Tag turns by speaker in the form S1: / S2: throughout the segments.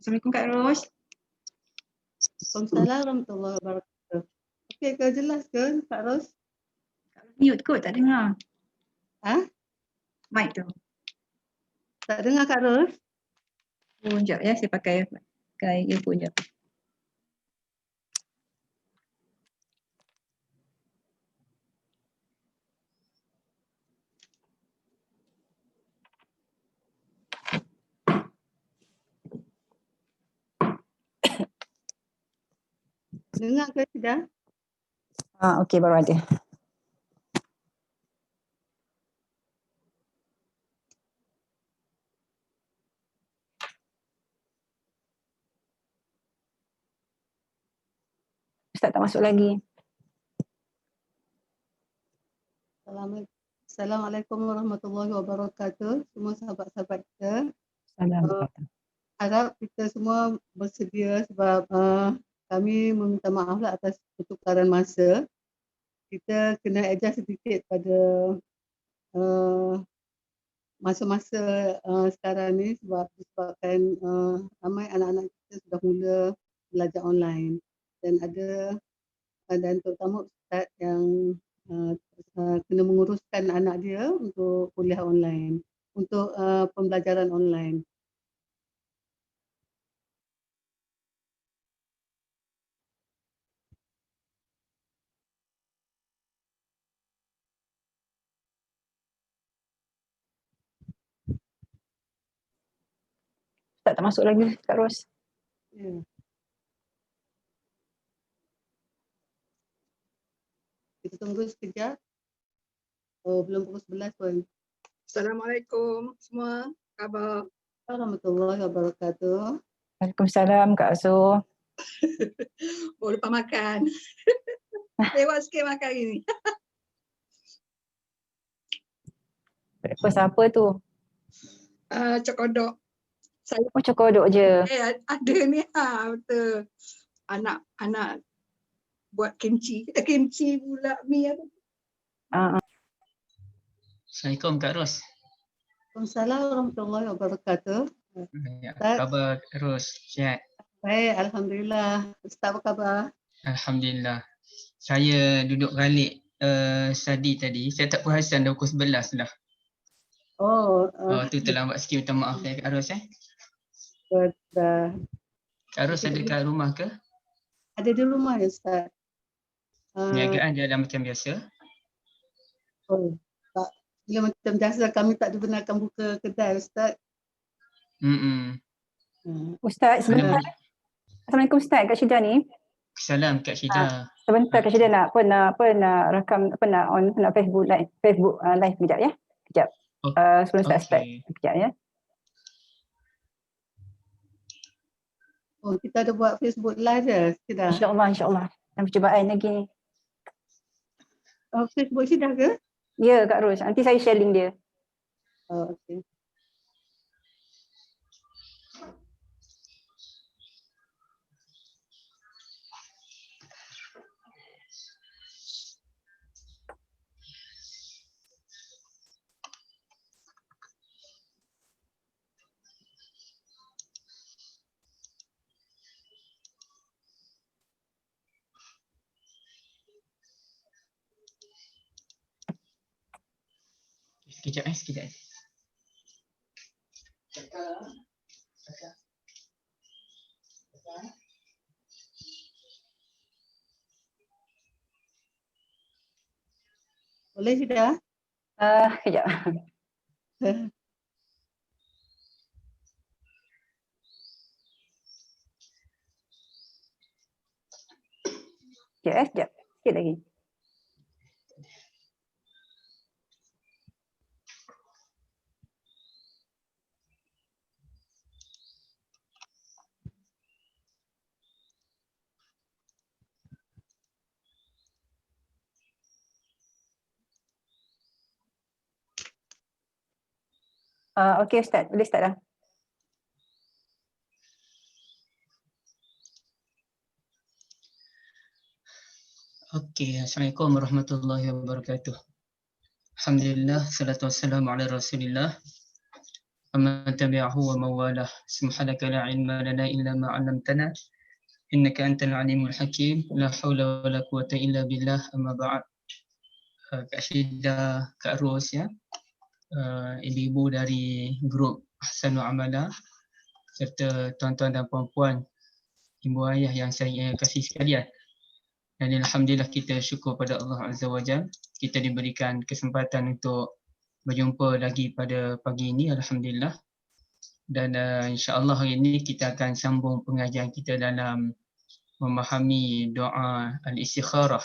S1: Assalamualaikum Kak Ros.
S2: Waalaikumsalam warahmatullahi wabarakatuh. Okey ke, jelas ke Kak Ros?
S1: Mute kot, tak dengar.
S2: Ha?
S1: Mic tu.
S2: Tak dengar Kak Ros?
S1: Oh, sekejap ya, saya pakai earphone je.
S2: Dengar ke sudah?
S1: Okey, baru ada. Ustaz tak masuk lagi.
S2: Assalamualaikum warahmatullahi wabarakatuh. Semua sahabat-sahabat kita.
S1: Assalamualaikum.
S2: Harap kita semua bersedia sebab kami meminta maaf lah atas pertukaran masa. Kita kena adjust sedikit pada masa-masa sekarang ni disebabkan ramai anak-anak kita sudah mula belajar online dan terutama ustaz yang kena menguruskan anak dia untuk kuliah online, untuk pembelajaran online.
S1: Ustaz tak masuk lagi Kak Ros.
S2: Ya. Kita tunggu sekejap. Oh, belum pukul 11 pun.
S3: Assalamualaikum semua. Khabar?
S2: Warahmatullahi wabarakatuh.
S1: Waalaikumsalam Kak Azul.
S3: Oh, lupa makan. Lewat sikit makan hari ni.
S1: Breakfast apa tu?
S3: Cokodok. Saya
S1: Oh, cokodok je.
S3: ada ni betul. Anak buat kimchi. Kimchi pula mi apa?
S4: Assalamualaikum Kak Ros.
S2: Waalaikumsalam warahmatullahi wabarakatuh.
S4: Ya,
S2: Ustaz.
S4: khabar Kak Ros? Sihat?
S2: Baik, alhamdulillah. Ustaz apa khabar?
S4: Alhamdulillah. Saya duduk balik study tadi. Saya tak perasan dah pukul 11 dah. Tu terlambat sikit, minta maaf ya Kak Ros .
S2: Betul.
S4: Kak Ros ada kat rumah ke?
S2: Ada di rumah ya Ustaz?
S4: Perniagaan jalan macam biasa?
S2: Tak. Dia macam biasa kami tak dibenarkan buka kedai Ustaz.
S1: Ustaz, sebentar. Assalamualaikum Ustaz, Kak Syida ni.
S4: Salam Kak Syida.
S1: Sebentar Kak Syida nak rakam nak Facebook live kejap ya. Kejap. Sebelum start. Kejap ya.
S2: Oh, kita ada buat Facebook live ya Syida?
S1: InsyaAllah. Dan percubaan lagi ni.
S2: Facebook Syida ke?
S1: Ya Kak Ros, nanti saya share link dia.
S2: Okey.
S4: Sekejap.
S2: Boleh Syida?
S1: Kejap. Sekejap. Sikit lagi. Okey Ustaz, boleh start dah.
S4: Okey, Assalamualaikum warahmatullahi wabarakatuh. Alhamdulillah, salatu wassalamu ala Rasulillah. ومن تبعه ومن والاه. سبحانك لا علم لنا إلا ما علمتنا إنك أنت العليم الحكيم. لا حول ولا قوة إلا بالله. أما بعد. Kak Syida, Kak Ros ya, ibu-ibu dari grup Ahsanul Amalah, serta tuan-tuan dan puan-puan, ibu ayah yang saya kasih sekalian. Dan alhamdulillah kita syukur pada Allah Azza wa Jalla, kita diberikan kesempatan untuk berjumpa lagi pada pagi ini, alhamdulillah. Dan insya-Allah hari ini kita akan sambung pengajian kita dalam memahami doa al-istikharah.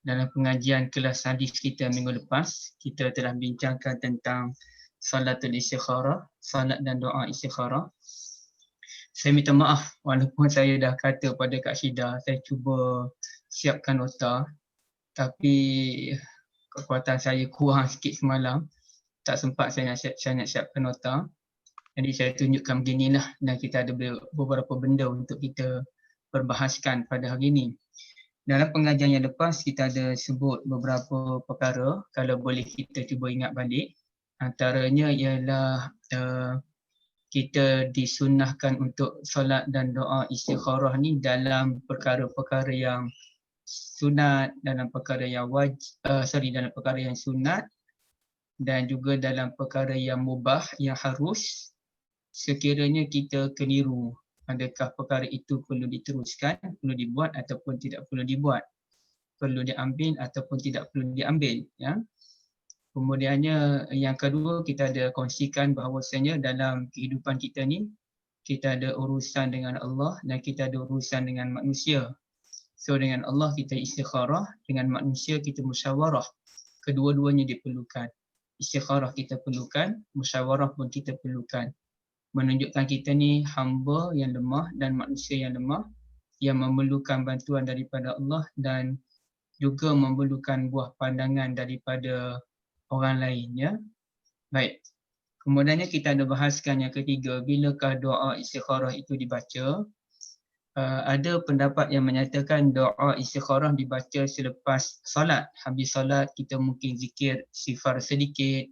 S4: Dalam pengajian kelas hadis kita minggu lepas, kita telah bincangkan tentang salatul istikharah, salat dan doa istikharah. Saya minta maaf walaupun saya dah kata pada Kak Syida, saya cuba siapkan nota, tapi kekuatan saya kurang sikit semalam. Tak sempat saya nak siapkan nota. Jadi saya tunjukkan beginilah, dan kita ada beberapa benda untuk kita perbahaskan pada hari ini. Dalam pengajian yang lepas kita ada sebut beberapa perkara, kalau boleh kita cuba ingat balik. Antaranya ialah kita disunnahkan untuk solat dan doa istikharah ni dalam perkara-perkara yang sunat, dalam perkara yang dalam perkara yang sunat, dan juga dalam perkara yang mubah, yang harus. Sekiranya kita keliru, adakah perkara itu perlu diteruskan, perlu dibuat ataupun tidak perlu dibuat, perlu diambil ataupun tidak perlu diambil, ya. Kemudiannya yang kedua, kita ada kongsikan bahawasanya dalam kehidupan kita ni, kita ada urusan dengan Allah dan kita ada urusan dengan manusia. So dengan Allah kita istikharah, dengan manusia kita musyawarah. Kedua-duanya diperlukan. Istikharah kita perlukan, musyawarah pun kita perlukan. Menunjukkan kita ni hamba yang lemah dan manusia yang lemah, yang memerlukan bantuan daripada Allah dan juga memerlukan buah pandangan daripada orang lain, ya. Baik. Kemudiannya kita ada bahaskan yang ketiga, bilakah doa istikharah itu dibaca? Ada pendapat yang menyatakan doa istikharah dibaca selepas solat. Habis solat kita mungkin zikir istighfar sedikit,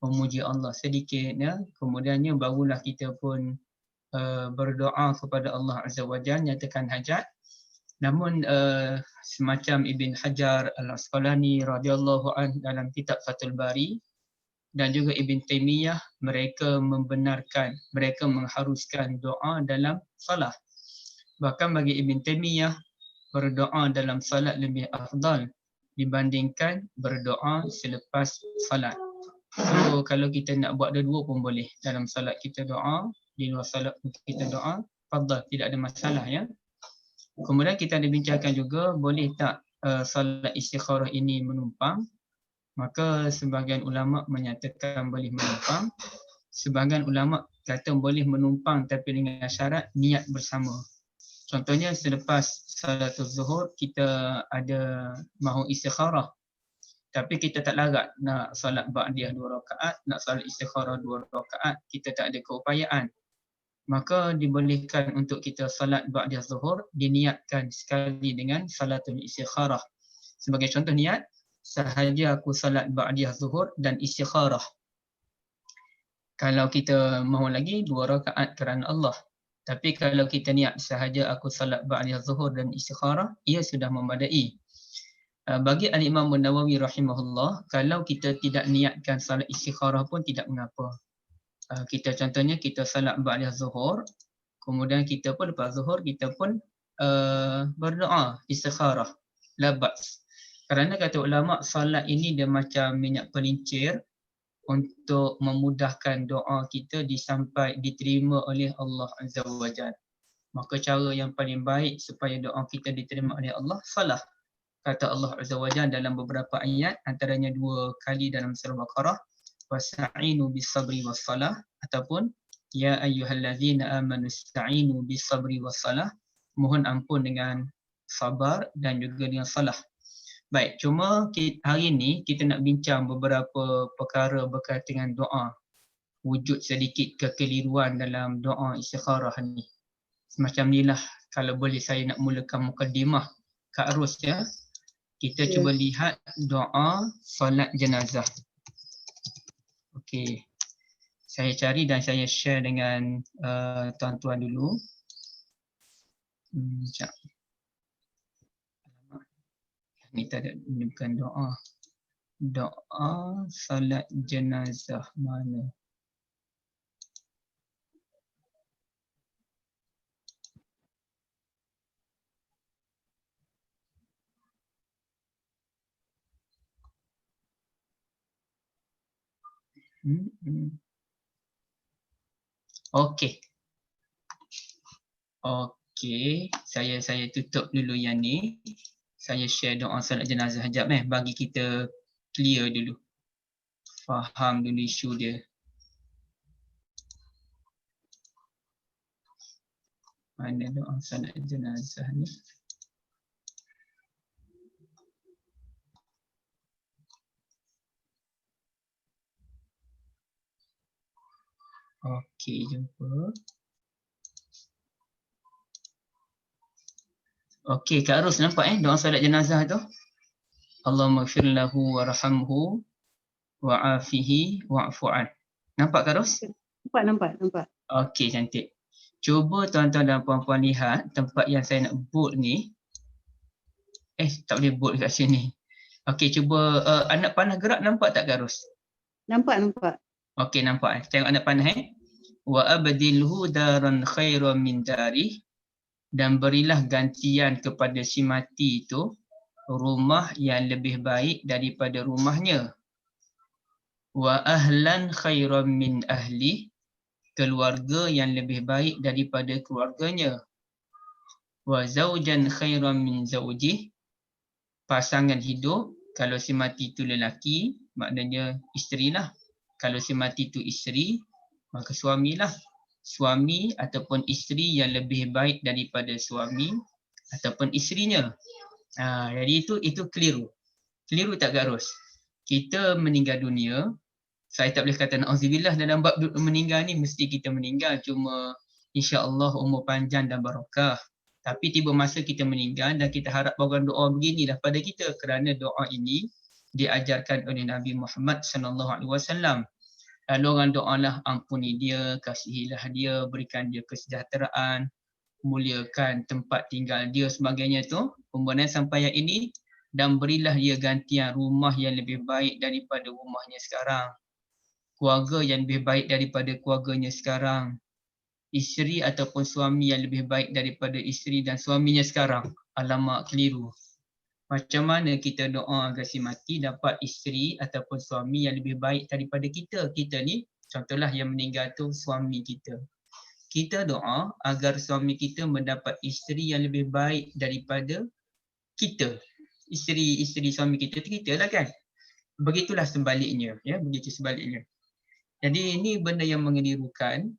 S4: memuji Allah sedikit, ya. Kemudiannya barulah kita pun berdoa kepada Allah Azza wa Jalla, nyatakan hajat. Namun semacam Ibn Hajar Al-Asqalani radhiyallahu anhu dalam kitab Fathul Bari dan juga Ibn Taymiyah, mereka membenarkan, mereka mengharuskan doa dalam salat. Bahkan bagi Ibn Taymiyah, berdoa dalam salat lebih afdal dibandingkan berdoa selepas salat. So kalau kita nak buat dua-dua pun boleh. Dalam salat kita doa, di luar salat kita doa, fadal, tidak ada masalah, ya. Kemudian kita ada bincangkan juga, boleh tak salat istikharah ini menumpang? Maka sebahagian ulama menyatakan boleh menumpang. Sebahagian ulama kata boleh menumpang tapi dengan syarat niat bersama. Contohnya selepas salatul zuhur kita ada mahu istikharah, tapi kita tak larat nak solat ba'diyah 2 rakaat, nak solat istikharah 2 rakaat, kita tak ada keupayaan. Maka dibolehkan untuk kita solat ba'diyah zuhur, diniatkan sekali dengan salatul istikharah. Sebagai contoh niat, sahaja aku solat ba'diyah zuhur dan istikharah. Kalau kita mahu lagi 2 rakaat kerana Allah. Tapi kalau kita niat sahaja aku solat ba'diyah zuhur dan istikharah, ia sudah memadai. Bagi Al-Imam Nawawi rahimahullah, kalau kita tidak niatkan salat istikharah pun tidak mengapa. Kita contohnya kita salat ba'diyah zuhur, kemudian kita pun lepas zuhur kita pun berdoa istikharah, la ba's. Kerana kata ulama, salat ini dia macam minyak pelincir untuk memudahkan doa kita diterima oleh Allah Azza wa Jalla. Maka cara yang paling baik supaya doa kita diterima oleh Allah, salah. Kata Allah Azza wa Jalla dalam beberapa ayat, antaranya 2 kali dalam surah Baqarah, wasta'inu bis-sabri was-salah, ataupun ya ayyuhallazina amanu ista'inu bis-sabri was-salah, mohon ampun dengan sabar dan juga dengan salah. Baik, cuma hari ini kita nak bincang beberapa perkara berkaitan dengan doa. Wujud sedikit kekeliruan dalam doa istikharah ni. Semacam inilah, kalau boleh saya nak mulakan mukaddimah Kak Ros, ya. Kita cuba lihat doa solat jenazah. Okey. Saya cari dan saya share dengan tuan-tuan dulu. Sekejap. Ni tak ada, ini bukan doa. Doa salat jenazah mana? Okey. Okey, saya tutup dulu yang ni. Saya share doa salat jenazah sekejap bagi kita clear dulu. Faham dulu isu dia. Mana doa salat jenazah ni? Okey, jumpa. Okey, Kak Ros nampak doa salat jenazah tu? Allahumma ighfir lahu warhamhu wa'afihi wa'fu'an. Nampak Kak Ros?
S2: Nampak.
S4: Okey, cantik. Cuba tuan-tuan dan puan-puan lihat tempat yang saya nak bold ni. Tak boleh bold kat sini. Okey, cuba anak panah gerak, nampak tak Kak Ros?
S2: Nampak.
S4: Okey, nampak. Tengok anak panah Wa abdilhu daran khairan min darih, dan berilah gantian kepada si mati itu rumah yang lebih baik daripada rumahnya. Wa ahlan khairan min ahli, keluarga yang lebih baik daripada keluarganya. Wa zawjan khairan min zawjih, pasangan hidup, kalau si mati itu lelaki, maknanya isterilah. Kalau si mati itu isteri, maka suamilah. Suami ataupun isteri yang lebih baik daripada suami ataupun isterinya. Jadi itu keliru. Keliru tak Kak Ros? Kita meninggal dunia, saya tak boleh kata na'udzubillah dalam bab meninggal ni mesti kita meninggal, cuma insya-Allah umur panjang dan barakah. Tapi tiba masa kita meninggal dan kita harap bawakan doa beginilah pada kita, kerana doa ini diajarkan oleh Nabi Muhammad SAW. Lalu orang doalah, ampuni dia, kasihilah dia, berikan dia kesejahteraan, muliakan tempat tinggal dia, sebagainya tu. Kemudian sampai yang ini, dan berilah dia gantian rumah yang lebih baik daripada rumahnya sekarang, keluarga yang lebih baik daripada keluarganya sekarang, isteri ataupun suami yang lebih baik daripada isteri dan suaminya sekarang. Alamak, keliru. Macam mana kita doa agar si mati dapat isteri ataupun suami yang lebih baik daripada kita? Kita ni, contohlah yang meninggal tu suami kita. Kita doa agar suami kita mendapat isteri yang lebih baik daripada kita. Isteri suami kita tu kita lah kan? Begitulah sebaliknya. Begitu sebaliknya. Jadi ini benda yang mengelirukan,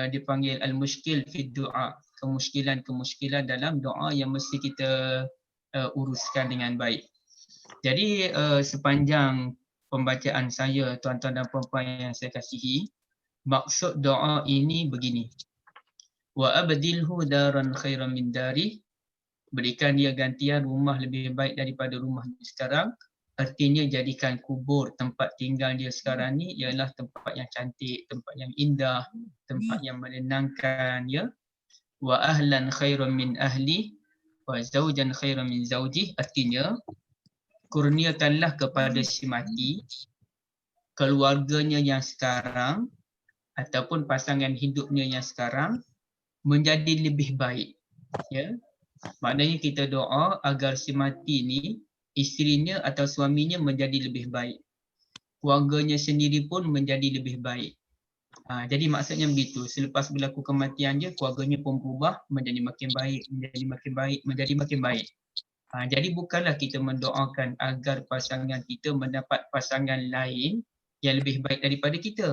S4: dipanggil al-mushkil fi du'a. Kemuskilan dalam doa yang mesti kita uruskan dengan baik. Jadi sepanjang pembacaan saya, tuan-tuan dan puan-puan yang saya kasihi, maksud doa ini begini. Wa abdilhu daran khairan min darih, berikan dia gantian rumah lebih baik daripada rumahnya sekarang. Artinya jadikan kubur tempat tinggal dia sekarang ni ialah tempat yang cantik, tempat yang indah, tempat yang menenangkan, Wa ahlan khairan min ahli, wa zawjan khairan min zawjih, artinya kurniakanlah kepada si mati keluarganya yang sekarang ataupun pasangan hidupnya yang sekarang menjadi lebih baik. Maknanya kita doa agar si mati ni isterinya atau suaminya menjadi lebih baik, keluarganya sendiri pun menjadi lebih baik. Jadi maksudnya begitu, selepas berlaku kematian dia, keluarganya pun berubah menjadi makin baik, menjadi makin baik. Jadi bukanlah kita mendoakan agar pasangan kita mendapat pasangan lain yang lebih baik daripada kita.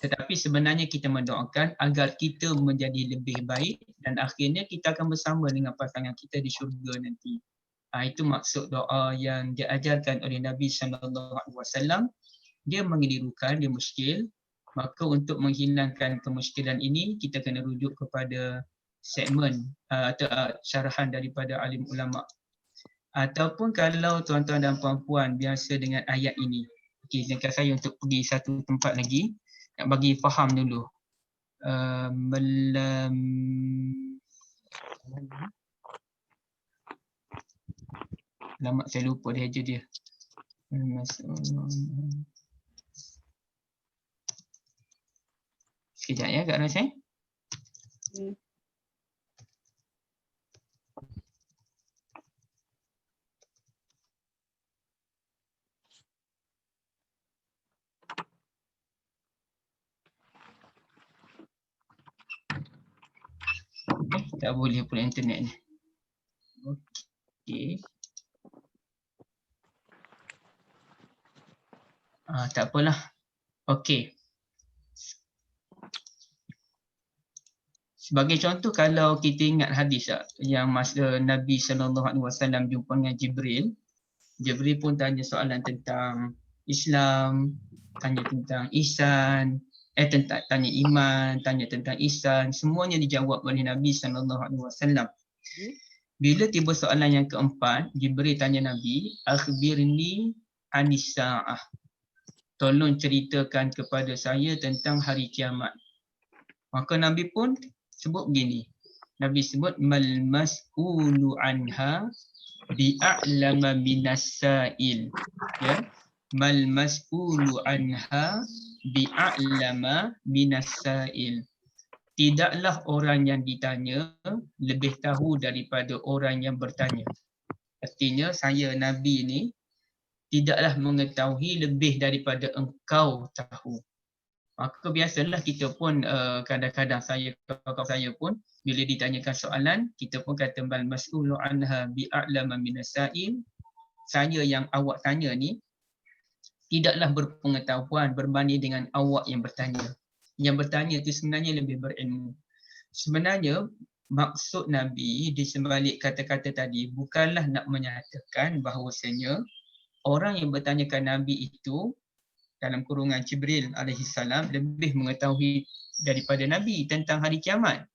S4: Tetapi sebenarnya kita mendoakan agar kita menjadi lebih baik dan akhirnya kita akan bersama dengan pasangan kita di syurga nanti. Itu maksud doa yang diajarkan oleh Nabi SAW. Dia mengelirukan, dia muskil. Maka untuk menghilangkan kemuskilan ini, kita kena rujuk kepada segmen atau syarahan daripada alim ulama. Ataupun kalau tuan-tuan dan puan-puan biasa dengan ayat ini. Izinkan saya untuk pergi satu tempat lagi. Nak bagi faham dulu. Alamat saya lupa dia je dia. Sekejap ya Kak Rasai. Tak boleh pula internet ni. Okey. Tak apalah. Okey. Sebagai contoh, kalau kita ingat hadis yang masa Nabi SAW jumpa dengan Jibril, Jibril pun tanya soalan tentang Islam, tanya tentang ihsan, tanya iman, tanya tentang ihsan, semuanya dijawab oleh Nabi SAW. Bila tiba soalan yang keempat, Jibril tanya Nabi, akhbirni anis sa'ah. Tolong ceritakan kepada saya tentang hari kiamat. Maka Nabi pun sebut begini. Nabi sebut mal mas'ulu anha bi'a'lama minas sa'il. Ya. Mal mas'ulu anha bi'a'lama minas sa'il. Tidaklah orang yang ditanya lebih tahu daripada orang yang bertanya. Artinya saya Nabi ni tidaklah mengetahui lebih daripada engkau tahu. Maka biasalah kita pun kadang-kadang kawan-kawan saya pun bila ditanyakan soalan, kita pun kata bal mas'ulu anha bi'a'lama minas sa'il. Saya yang awak tanya ni tidaklah berpengetahuan berbanding dengan awak yang bertanya. Yang bertanya itu sebenarnya lebih berilmu. Sebenarnya maksud Nabi di sebalik kata-kata tadi bukanlah nak menyatakan bahawasanya orang yang bertanyakan Nabi itu dalam kurungan Jibril alaihissalam lebih mengetahui daripada Nabi tentang hari kiamat.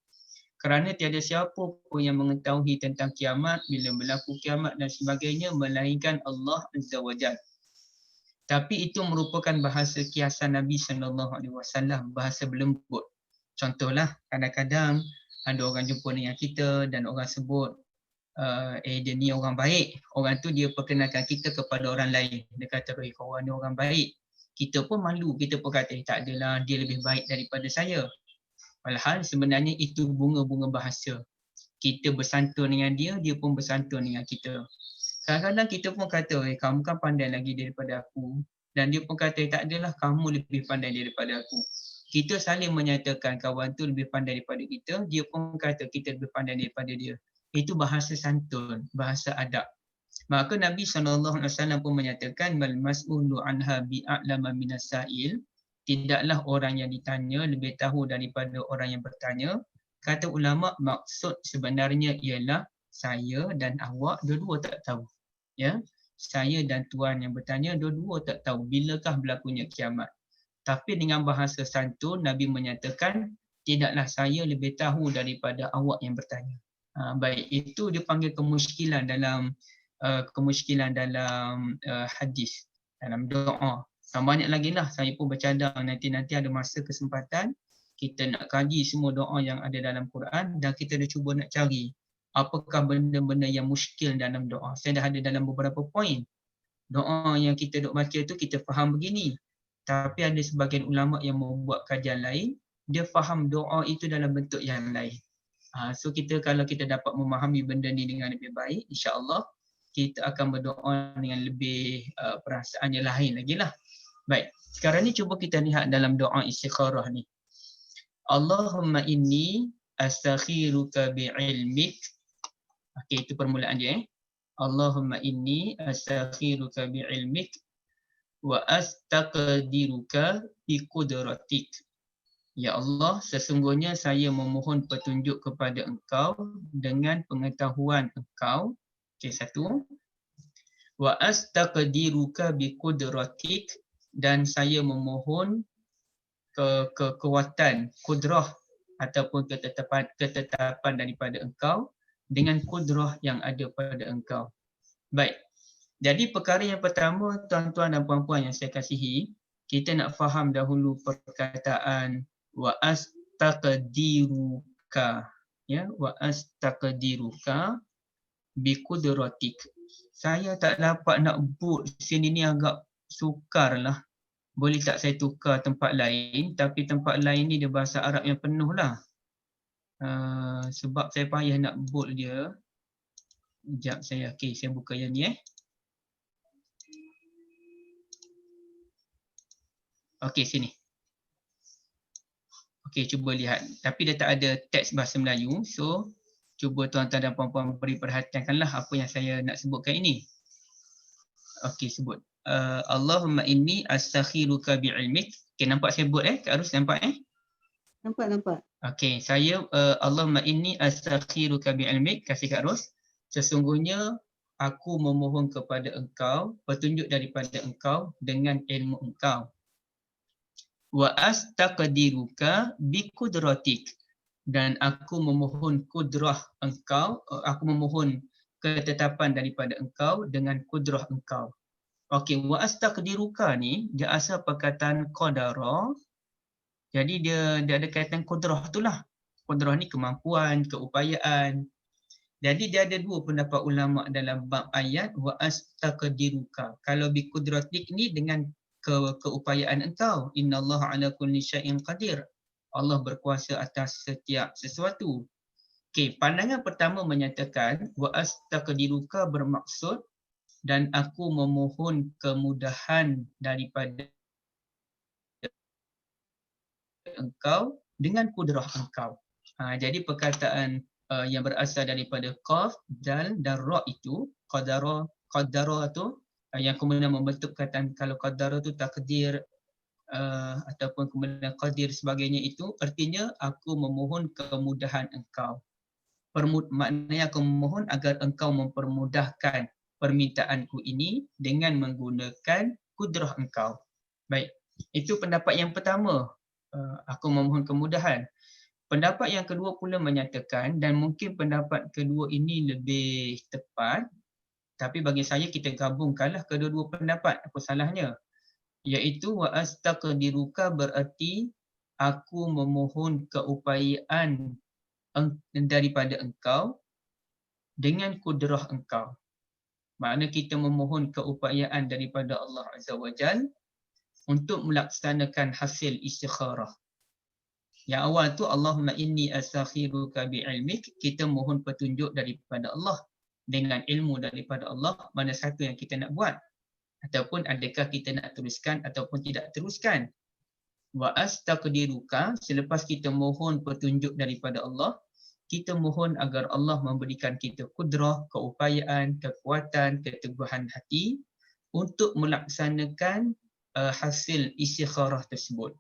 S4: Kerana tiada siapa pun yang mengetahui tentang kiamat, bila berlaku kiamat dan sebagainya melainkan Allah Azza wa Jalla. Tapi itu merupakan bahasa kiasan Nabi SAW, bahasa berlembut. Contohlah kadang-kadang ada orang jumpa dengan kita dan orang sebut dia ni orang baik. Orang tu dia perkenalkan kita kepada orang lain. Dia kata orang ni orang baik. Kita pun malu, kita pun kata tak adalah, dia lebih baik daripada saya. Padahal sebenarnya itu bunga-bunga bahasa. Kita bersantun dengan dia, dia pun bersantun dengan kita. Kadang-kadang kita pun kata, kamu kan pandai lagi daripada aku. Dan dia pun kata, tak adalah, kamu lebih pandai daripada aku. Kita saling menyatakan kawan tu lebih pandai daripada kita, dia pun kata kita lebih pandai daripada dia. Itu bahasa santun, bahasa adab. Maka Nabi SAW pun menyatakan bal mas'ulu anha bi'a'lama minas sa'il. Tidaklah orang yang ditanya lebih tahu daripada orang yang bertanya. Kata ulama, maksud sebenarnya ialah saya dan awak dua-dua tak tahu. Ya, saya dan tuan yang bertanya dua-dua tak tahu bilakah berlakunya kiamat. Tapi dengan bahasa santun Nabi menyatakan tidaklah saya lebih tahu daripada awak yang bertanya. Baik, itu dipanggil kemusykilan dalam hadis, dalam doa. Banyak lagi lah, saya pun bercadang nanti ada masa kesempatan kita nak kaji semua doa yang ada dalam Quran dan kita dah cuba nak cari apakah benda-benda yang muskil dalam doa. Saya dah ada dalam beberapa poin. Doa yang kita duk baca tu kita faham begini. Tapi ada sebagian ulama yang membuat kajian lain, dia faham doa itu dalam bentuk yang lain. So kalau kita dapat memahami benda ni dengan lebih baik, insya-Allah kita akan berdoa dengan lebih perasaan yang lain lagi lah. Baik, sekarang ni cuba kita lihat dalam doa istikharah ni. Allahumma inni astakhiruka bi'ilmik. Okey, itu permulaan dia. Allahumma inni astakhiruka bi'ilmik wa astaqdiruka biqudratik. Ya Allah, sesungguhnya saya memohon petunjuk kepada Engkau dengan pengetahuan Engkau. Okey, satu. Wa astaqdiruka biqudratik, dan saya memohon kekuatan, kudrah ataupun ketetapan daripada Engkau dengan kudrah yang ada pada Engkau. Baik. Jadi perkara yang pertama, tuan-tuan dan puan-puan yang saya kasihi, kita nak faham dahulu perkataan wa astaqdiruka, ya, wa astaqdiruka biqudratik. Saya tak dapat nak boot sini ni, agak sukar lah. Boleh tak saya tukar tempat lain, tapi tempat lain ni dia bahasa Arab yang penuh lah. Sebab saya payah nak bold dia. Sekejap saya, okey, saya buka yang ni Okey, sini. Okey, cuba lihat. Tapi dia tak ada teks bahasa Melayu. So, cuba tuan-tuan dan puan-puan beri perhatiankanlah apa yang saya nak sebutkan ini. Okey, sebut. Allahumma inni astakhiruka bi'ilmik. Okey, nampak saya buat Kak Arus, nampak
S2: Nampak.
S4: Okey, saya Allahumma inni astakhiruka bi'ilmik, kasih Kak Arus. Sesungguhnya aku memohon kepada engkau petunjuk daripada engkau dengan ilmu engkau. Wa astaqdiruka biqudratik, dan aku memohon kudrah engkau, aku memohon ketetapan daripada engkau dengan kudrah engkau. Okey, wa astaqdiruka ni dia asal perkataan qadara. Jadi dia ada kaitan kudrah itulah. Kudrah ni kemampuan, keupayaan. Jadi dia ada dua pendapat ulama dalam bab ayat wa astaqdiruka. Kalau bi kudratik ni dengan keupayaan engkau. Innallaha ala kulli syai'in qadir. Allah berkuasa atas setiap sesuatu. Okey, pandangan pertama menyatakan wa astaqdiruka bermaksud dan aku memohon kemudahan daripada engkau dengan kudrah engkau. Jadi perkataan yang berasal daripada qaf, dal dan ra itu, qadara tu yang kemudian membentuk perkataan, kalau qadara tu takdir ataupun kemudian qadir sebagainya, itu artinya aku memohon kemudahan engkau. Maknanya aku memohon agar engkau mempermudahkan permintaanku ini dengan menggunakan kudrah engkau. Baik, itu pendapat yang pertama, aku memohon kemudahan. Pendapat yang kedua pula menyatakan, dan mungkin pendapat kedua ini lebih tepat, tapi bagi saya kita gabungkanlah kedua-dua pendapat, apa salahnya? Iaitu wa astaqdiruka berarti aku memohon keupayaan daripada engkau dengan kudrah engkau. Makna kita memohon keupayaan daripada Allah Azza wa Jal untuk melaksanakan hasil istikharah. Yang awal tu Allahumma inni astakhiruka bi'ilmik, kita mohon petunjuk daripada Allah dengan ilmu daripada Allah, mana satu yang kita nak buat, ataupun adakah kita nak teruskan ataupun tidak teruskan. Wa astaqdiruka, selepas kita mohon petunjuk daripada Allah, kita mohon agar Allah memberikan kita kudrah, keupayaan, kekuatan, keteguhan hati untuk melaksanakan hasil istikharah tersebut.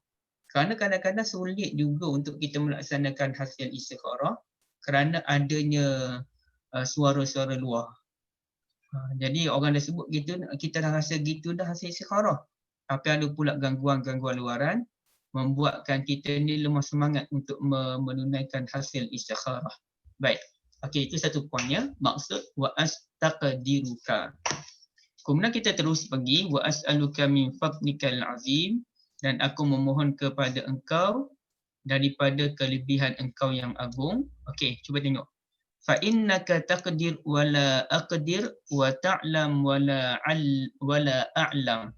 S4: Kerana kadang-kadang sulit juga untuk kita melaksanakan hasil istikharah kerana adanya suara-suara luar. Jadi orang dah sebut gitu, kita dah rasa gitu dah hasil istikharah. Tapi ada pula gangguan-gangguan luaran membuatkan kita ni lemah semangat untuk menunaikan hasil istikharah. Baik. Okey, itu satu poinnya, maksud wa astaqdiruka. Kemudian kita terus pergi wa as'aluka min fadlikal azim, dan aku memohon kepada engkau daripada kelebihan engkau yang agung. Okey, cuba tengok. Fa innaka taqdir wa la aqdir wa ta'lam wa la a'lam.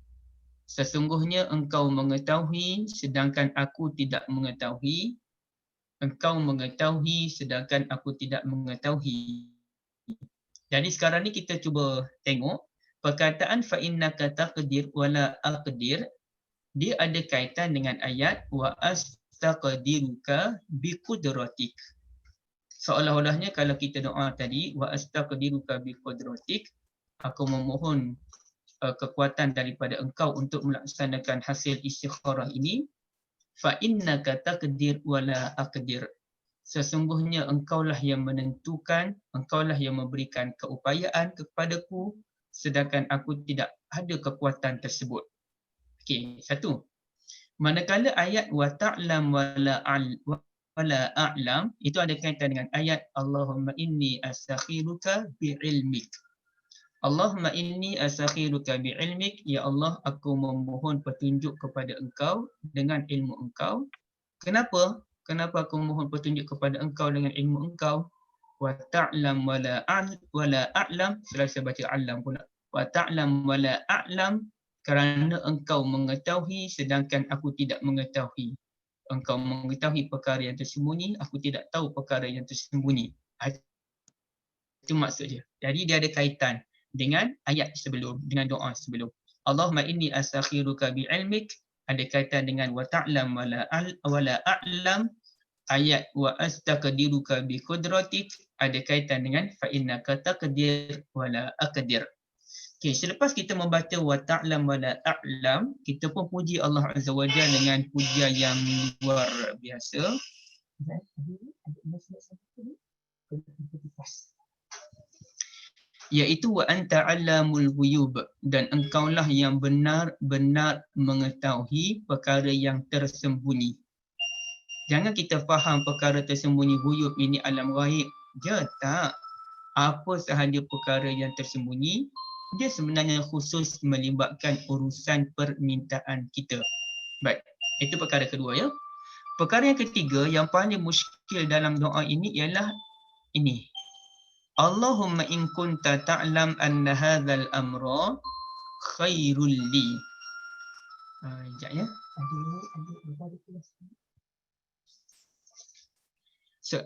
S4: Sesungguhnya engkau mengetahui sedangkan aku tidak mengetahui. Engkau mengetahui sedangkan aku tidak mengetahui. Jadi sekarang ni kita cuba tengok perkataan fa innaka taqdir wa la aqdir, dia ada kaitan dengan ayat wa astaqdiruka biqudratik. Seolah-olahnya kalau kita doa tadi wa astaqdiruka biqudratik, aku memohon kekuatan daripada engkau untuk melaksanakan hasil istikharah ini. Fa innaka taqdir wa la aqdir. Sesungguhnya engkaulah yang menentukan, engkaulah yang memberikan keupayaan kepadaku sedangkan aku tidak ada kekuatan tersebut. Okey, satu. Manakala ayat wa ta'lam wa la a'lam itu ada kaitan dengan ayat Allahumma inni astakhiruka bi'ilmik. Allahumma inni astakhiruka bi'ilmik, ya Allah aku memohon petunjuk kepada engkau dengan ilmu engkau. Kenapa? Kenapa aku mohon petunjuk kepada engkau dengan ilmu engkau? Wa ta'lam wa la a'lam, saya baca a'lam pula. Wa ta'lam wa la a'lam, kerana engkau mengetahui sedangkan aku tidak mengetahui. Engkau mengetahui perkara yang tersembunyi, aku tidak tahu perkara yang tersembunyi. Itu maksud dia. Jadi dia ada kaitan dengan ayat sebelum, dengan doa sebelum. Allahumma inni astakhiruka bi'ilmik, ada kaitan dengan wa ta'lam wa la a'lam. Ayat wa astaqdiruka biqudratik ada kaitan dengan fa innaka taqdir wa la aqdir. Okey, selepas kita membaca wa ta'lam wa la a'lam, kita pun puji Allah Azza wa Jalla dengan pujian yang luar biasa. Iaitu wa anta 'allamul ghuyub, dan engkaulah yang benar-benar mengetahui perkara yang tersembunyi. Jangan kita faham perkara tersembunyi ghuyub ini alam ghaib je, tak. Apa sahaja perkara yang tersembunyi, dia sebenarnya khusus melibatkan urusan permintaan kita. Baik, itu perkara kedua ya. Perkara yang ketiga yang paling muskil dalam doa ini ialah ini. Allahumma in kunta ta'lam anna hadzal amra khairul li. Sekejap ya.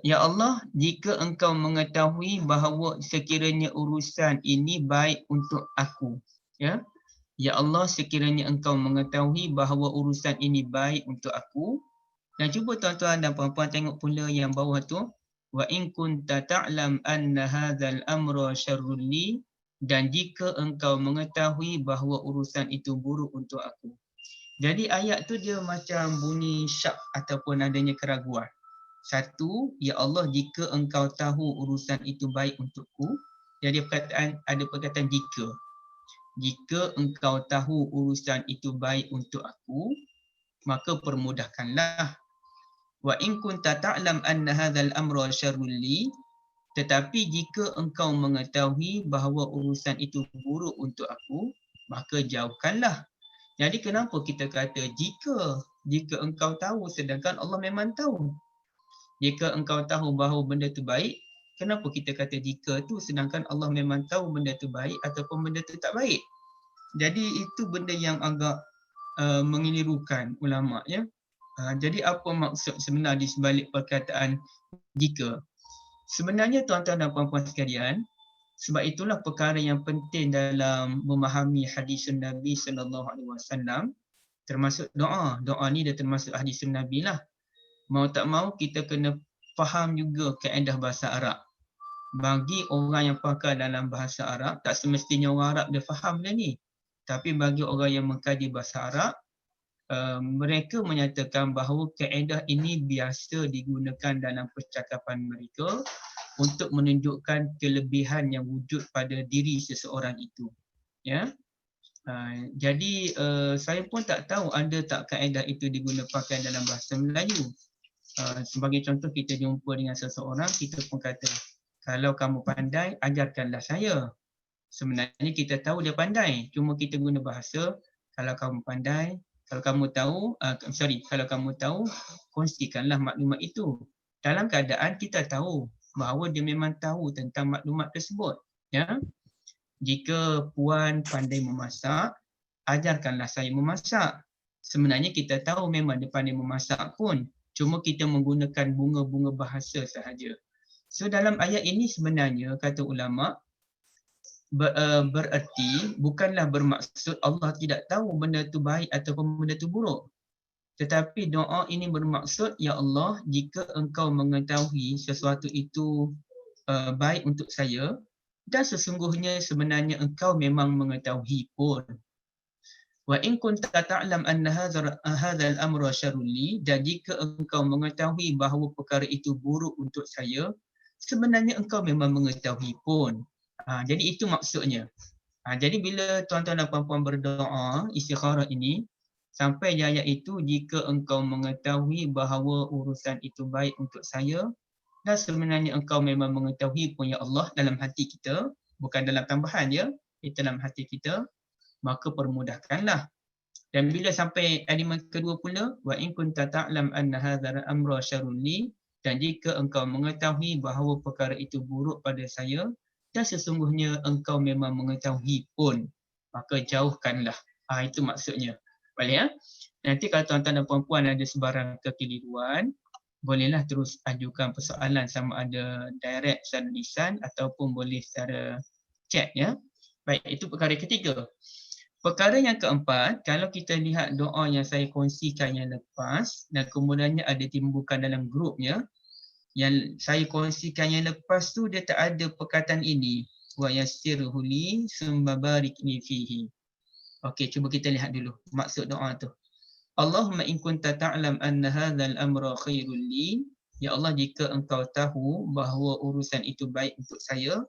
S4: Ya Allah, jika engkau mengetahui bahawa sekiranya urusan ini baik untuk aku, ya. Ya Allah, sekiranya engkau mengetahui bahawa urusan ini baik untuk aku. Dan cuba tuan-tuan dan puan-puan tengok pula yang bawah tu. Wa in kunta ta'lam anna hadzal amra syarrul li, dan jika engkau mengetahui bahawa urusan itu buruk untuk aku. Jadi ayat tu dia macam bunyi syak ataupun adanya keraguan. Satu, ya Allah jika engkau tahu urusan itu baik untukku. Jadi ada perkataan jika. Jika engkau tahu urusan itu baik untuk aku, maka permudahkanlah. Wa in kunta ta'lam anna hadzal amra syarrul li, tetapi jika engkau mengetahui bahawa urusan itu buruk untuk aku, maka jauhkanlah. Jadi kenapa kita kata jika engkau tahu, sedangkan Allah memang tahu. Jika engkau tahu bahawa benda itu baik, kenapa kita kata jika tu sedangkan Allah memang tahu benda itu baik ataupun benda itu tak baik? Jadi itu benda yang agak mengelirukan ulama ya. Jadi apa maksud sebenar di sebalik perkataan jika? Sebenarnya tuan-tuan dan puan-puan sekalian, sebab itulah perkara yang penting dalam memahami hadis Nabi sallallahu alaihi wasallam, termasuk doa. Doa ni dia termasuk hadis Nabi lah. Mau tak mau kita kena faham juga kaedah bahasa Arab. Bagi orang yang pakar dalam bahasa Arab, tak semestinya orang Arab dia faham benda ni. Tapi bagi orang yang mengkaji bahasa Arab, mereka menyatakan bahawa kaedah ini biasa digunakan dalam percakapan mereka untuk menunjukkan kelebihan yang wujud pada diri seseorang itu. Ya. Jadi saya pun tak tahu ada tak kaedah itu digunakan dalam bahasa Melayu. Sebagai contoh, kita jumpa dengan seseorang, kita pun kata, kalau kamu pandai, ajarkanlah saya. Sebenarnya kita tahu dia pandai, cuma kita guna bahasa, kalau kamu pandai, kalau kamu tahu, kongsikanlah maklumat itu. Dalam keadaan kita tahu bahawa dia memang tahu tentang maklumat tersebut. Ya? Jika puan pandai memasak, ajarkanlah saya memasak. Sebenarnya kita tahu memang dia pandai memasak pun. Cuma kita menggunakan bunga-bunga bahasa sahaja. So dalam ayat ini sebenarnya kata ulama bererti bukanlah bermaksud Allah tidak tahu benda itu baik ataupun benda itu buruk. Tetapi doa ini bermaksud, ya Allah jika engkau mengetahui sesuatu itu baik untuk saya, dan sesungguhnya sebenarnya engkau memang mengetahui pun. Wa in kunta ta'lam anna hadzal amra syarrul li, dan jika engkau mengetahui bahawa perkara itu buruk untuk saya, sebenarnya engkau memang mengetahui pun. Jadi itu maksudnya. Jadi bila tuan-tuan dan puan-puan berdoa istikharah ini, sampai di ayat itu, jika engkau mengetahui bahawa urusan itu baik untuk saya, dan sebenarnya engkau memang mengetahui pun ya Allah dalam hati kita, bukan dalam tambahan ya. di dalam hati kita, maka permudahkanlah. Dan bila sampai elemen kedua pula, wa in kunta ta'lam anna hadzal amra syarrun li, dan jika engkau mengetahui bahawa perkara itu buruk pada saya dan sesungguhnya engkau memang mengetahui pun, maka jauhkanlah. Itu maksudnya. Boleh ya? Nanti kalau tuan-tuan dan puan-puan ada sebarang kekeliruan, bolehlah terus ajukan persoalan sama ada direct secara lisan ataupun boleh secara chat ya. Baik, itu perkara ketiga. Perkara yang keempat, kalau kita lihat doa yang saya kongsikan yang lepas dan kemudiannya ada timbulkan dalam grupnya, yang saya kongsikan yang lepas tu dia tak ada perkataan ini, wa yassirhu li summa barikni fihi. Okey, cuba kita lihat dulu maksud doa tu. Allahumma in kunta ta'lam anna hadzal amra khairul li, ya Allah jika engkau tahu bahawa urusan itu baik untuk saya,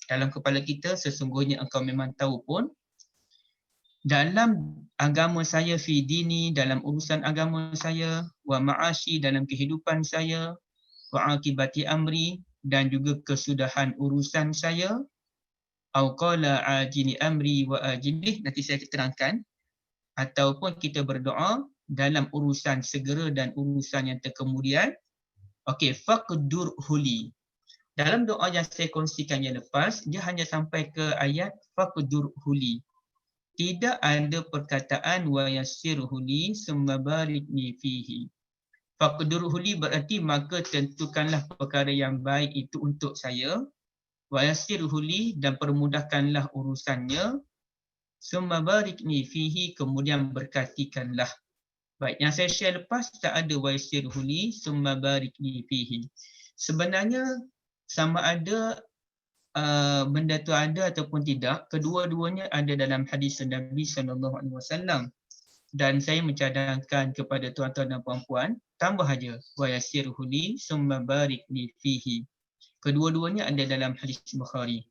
S4: dalam kepala kita sesungguhnya engkau memang tahu pun, dalam agama saya, fi dini, dalam urusan agama saya, wa ma'ashi, dalam kehidupan saya, wa akibati amri, dan juga kesudahan urusan saya, au qala ajili amri wa ajilih, nanti saya terangkan, ataupun kita berdoa dalam urusan segera dan urusan yang terkemudian. Okey, faqdur huli. Dalam doa yang saya kongsikan yang lepas, dia hanya sampai ke ayat faqdur huli. Tidak ada perkataan wa yassirhu li summa barikni fihi. Faqdurhu li berarti maka tentukanlah perkara yang baik itu untuk saya. Wa yassirhu li, dan permudahkanlah urusannya. Summa barikni fihi, kemudian berkatikanlah. Baik, yang saya share lepas tak ada wa yassirhu li summa barikni fihi. Sebenarnya sama ada benda tu ada ataupun tidak, kedua-duanya ada dalam hadis Nabi SAW. Dan saya mencadangkan kepada tuan-tuan dan puan-puan, tambah aja wa yassirhu li summa barikni fihi. Kedua-duanya ada dalam hadis Bukhari.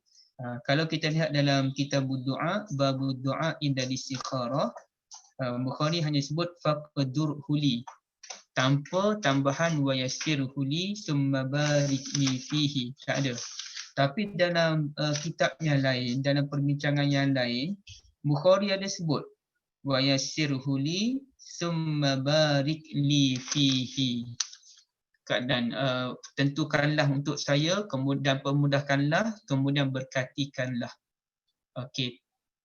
S4: Kalau kita lihat dalam kitab doa, babud doa inda istikharah, Bukhari hanya sebut faqdurhu li tanpa tambahan wa yassirhu li summa barikni fihi. Tak ada. Tapi dalam kitab yang lain, dalam perbincangan yang lain, Bukhari ada sebut wa yassirhu li summa barik li fihi. Dan tentukanlah untuk saya, kemudian permudahkanlah, kemudian berkatikanlah. Okey.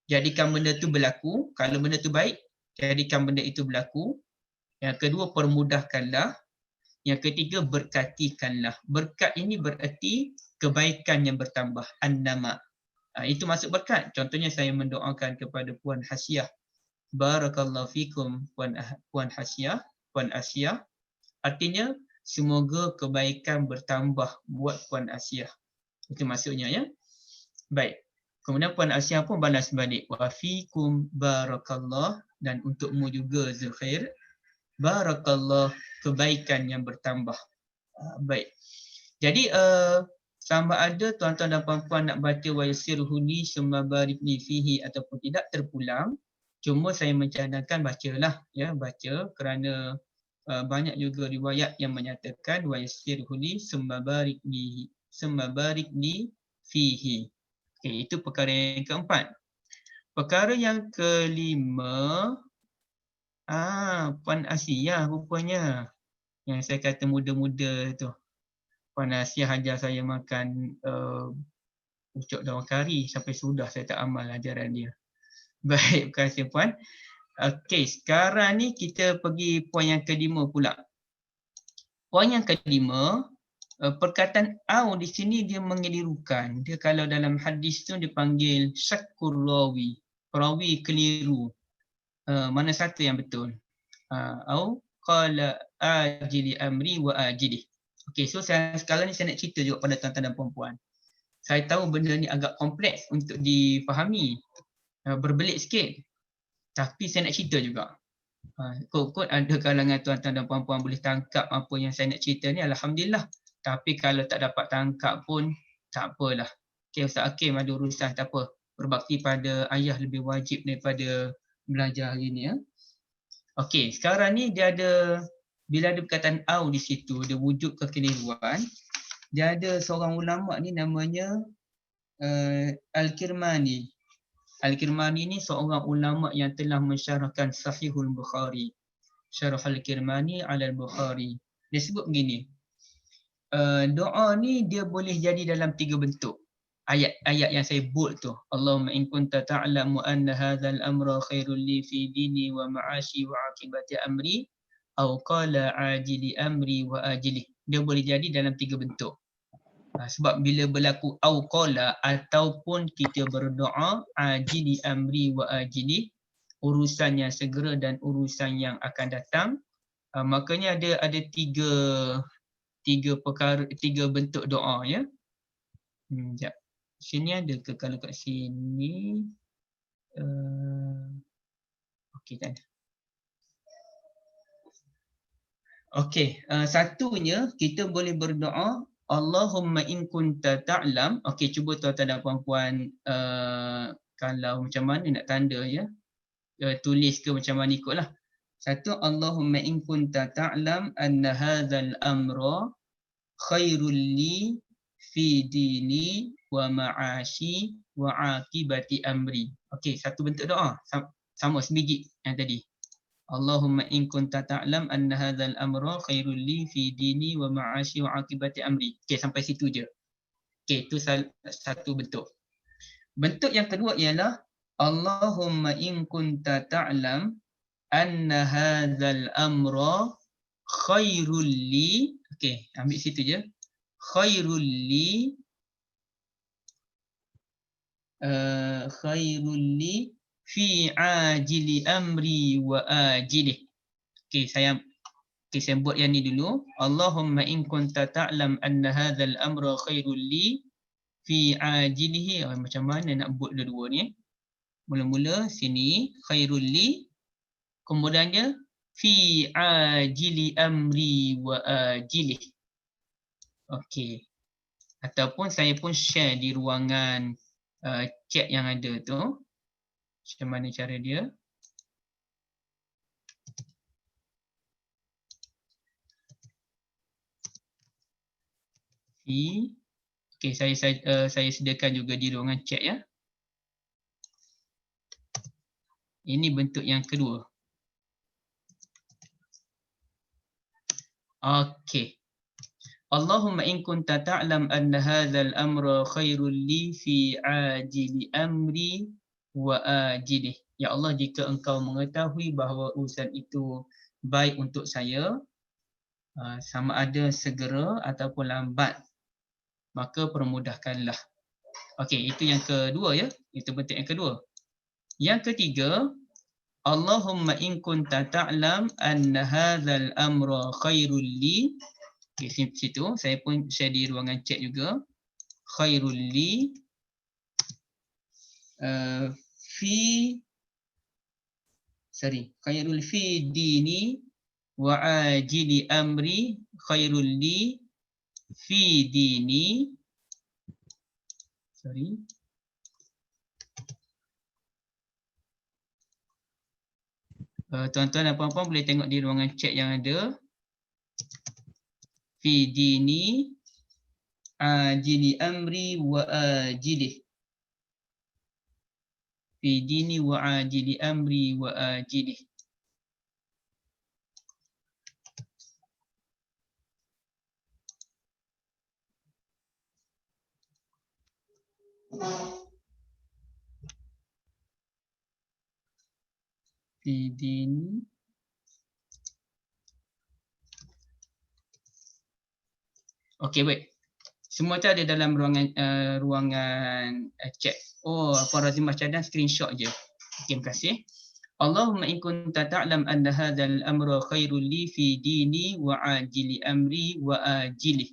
S4: Jadikan benda itu berlaku. Kalau benda itu baik, jadikan benda itu berlaku. Yang kedua, permudahkanlah. Yang ketiga, berkatikanlah. Berkat ini berarti kebaikan yang bertambah. An-nama. Itu masuk berkat. Contohnya saya mendoakan kepada Puan Hasyah. Barakallahu fikum Puan Hasyah, Puan Asyah. Artinya, semoga kebaikan bertambah buat Puan Asyah. Itu maksudnya ya. Baik. Kemudian Puan Asyah pun balas balik. Wa fikum barakallah, dan untukmu juga Zulkhair. Barakallah, kebaikan yang bertambah. Baik. Jadi sama ada tuan-tuan dan puan-puan nak baca wa yassirhu li summa barikni fihi ataupun tidak terpulang. Cuma saya mencadangkan bacalah ya, baca kerana banyak juga riwayat yang menyatakan wa yassirhu li summa barikni fihi. Okey, itu perkara yang keempat. Perkara yang kelima, Puan Asyah rupanya. Yang saya kata muda-muda tu. Puan Asyah ajar saya makan pucuk daun kari sampai sudah saya tak amal ajaran dia. Baik, terima kasih Puan. Okey, sekarang ni kita pergi poin yang kelima pula. Poin yang kelima, perkataan au di sini dia mengelirukan. Dia kalau dalam hadis tu dipanggil syakkur rawi. Rawi keliru. Mana satu yang betul? Au qala ajili amri wa ajilih. Okey, so sekarang ni saya nak cerita juga pada tuan-tuan dan puan-puan. Saya tahu benda ni agak kompleks untuk difahami. Berbelit sikit. Tapi saya nak cerita juga. Kot-kot ada kalangan tuan-tuan dan puan-puan boleh tangkap apa yang saya nak cerita ni, alhamdulillah. Tapi kalau tak dapat tangkap pun tak apalah. Okey, Ustaz Hakim ada urusan, tak apa. Berbakti pada ayah lebih wajib daripada belajar hari ni ya. Okey, sekarang ni dia ada, bila ada perkataan au di situ, dia wujud kekeliruan. Dia ada seorang ulama ni namanya Al-Kirmani. Al-Kirmani ni seorang ulama yang telah mensyarahkan Sahihul Bukhari. Syarah Al-Kirmani ala Al-Bukhari. Dia sebut begini. Doa ni dia boleh jadi dalam 3 bentuk. Ayat-ayat yang saya bold tu. Allahumma in kunta ta'lamu anna hadzal amra khairul li fi dini wa ma'ashi wa akibati amri aw qala ajili amri wa ajili. Dia boleh jadi dalam 3 bentuk. Sebab bila berlaku au qala ataupun kita berdoa ajili amri wa ajili, urusan yang segera dan urusan yang akan datang, makanya ada tiga bentuk doa ya. Sekejap. Sini ada ke kalau kat sini? Okey tak ada. Okey, satunya kita boleh berdoa Allahumma in kunta ta'lam. Okey, cuba tuan-tuan dan puan-puan kalau macam mana nak tanda ya. Tulis ke macam mana ikutlah. Satu, Allahumma in kunta ta'lam anna hadzal amra khairul li fi dini wa ma'ashi wa akibati amri. Okey, satu bentuk doa. Sama sebiji yang tadi. Allahumma in kunta ta'lam anna hadzal amra khairul li fi dini wa ma'ashi wa akibati amri. Okey, sampai situ je. Okey, itu satu bentuk. Bentuk yang kedua ialah Allahumma in kunta ta'lam anna hadzal amra khairul li. Okey, ambil situ je. Khairul li fi ajili amri wa ajilih. Okey, saya buat yang ni dulu. Allahumma in kunta ta'lam anna hadzal amra khairul li fi ajilihi. Macam mana nak buat dua-dua ni? Mula-mula sini khairul li, kemudiannya fi ajili amri wa ajilih. Okey. Ataupun saya pun share di ruangan chat yang ada tu. Macam mana cara dia? Okey, saya sediakan juga di ruangan chat ya. Ini bentuk yang kedua. Okey. Allahumma in kunta ta'lam anna hadzal amra khairul li fi ajili amri wa ajilih. Ya Allah, jika engkau mengetahui bahawa urusan itu baik untuk saya, sama ada segera ataupun lambat, maka permudahkanlah. Okey, itu yang kedua ya. Itu bentuk yang kedua. Yang ketiga, Allahumma in kunta ta'lam anna hadzal amra khairul li. Okey, situ saya pun share di ruangan chat juga. Khairul li khairul fi dini wa ajili amri khairul li fi dini. Tuan-tuan dan puan-puan boleh tengok di ruangan chat yang ada. Fi dini ajili amri wa ajilih. Fi dini wa ajili amri wa ajilih. Fi dini. Okey, baik. Semua tu ada dalam ruangan chat. Oh, Puan Razimah cadang screenshot je. Okay, terima kasih. Allahumma in kunta ta'lam anna hadzal amra khairul li fi dini wa ajili amri wa ajilih.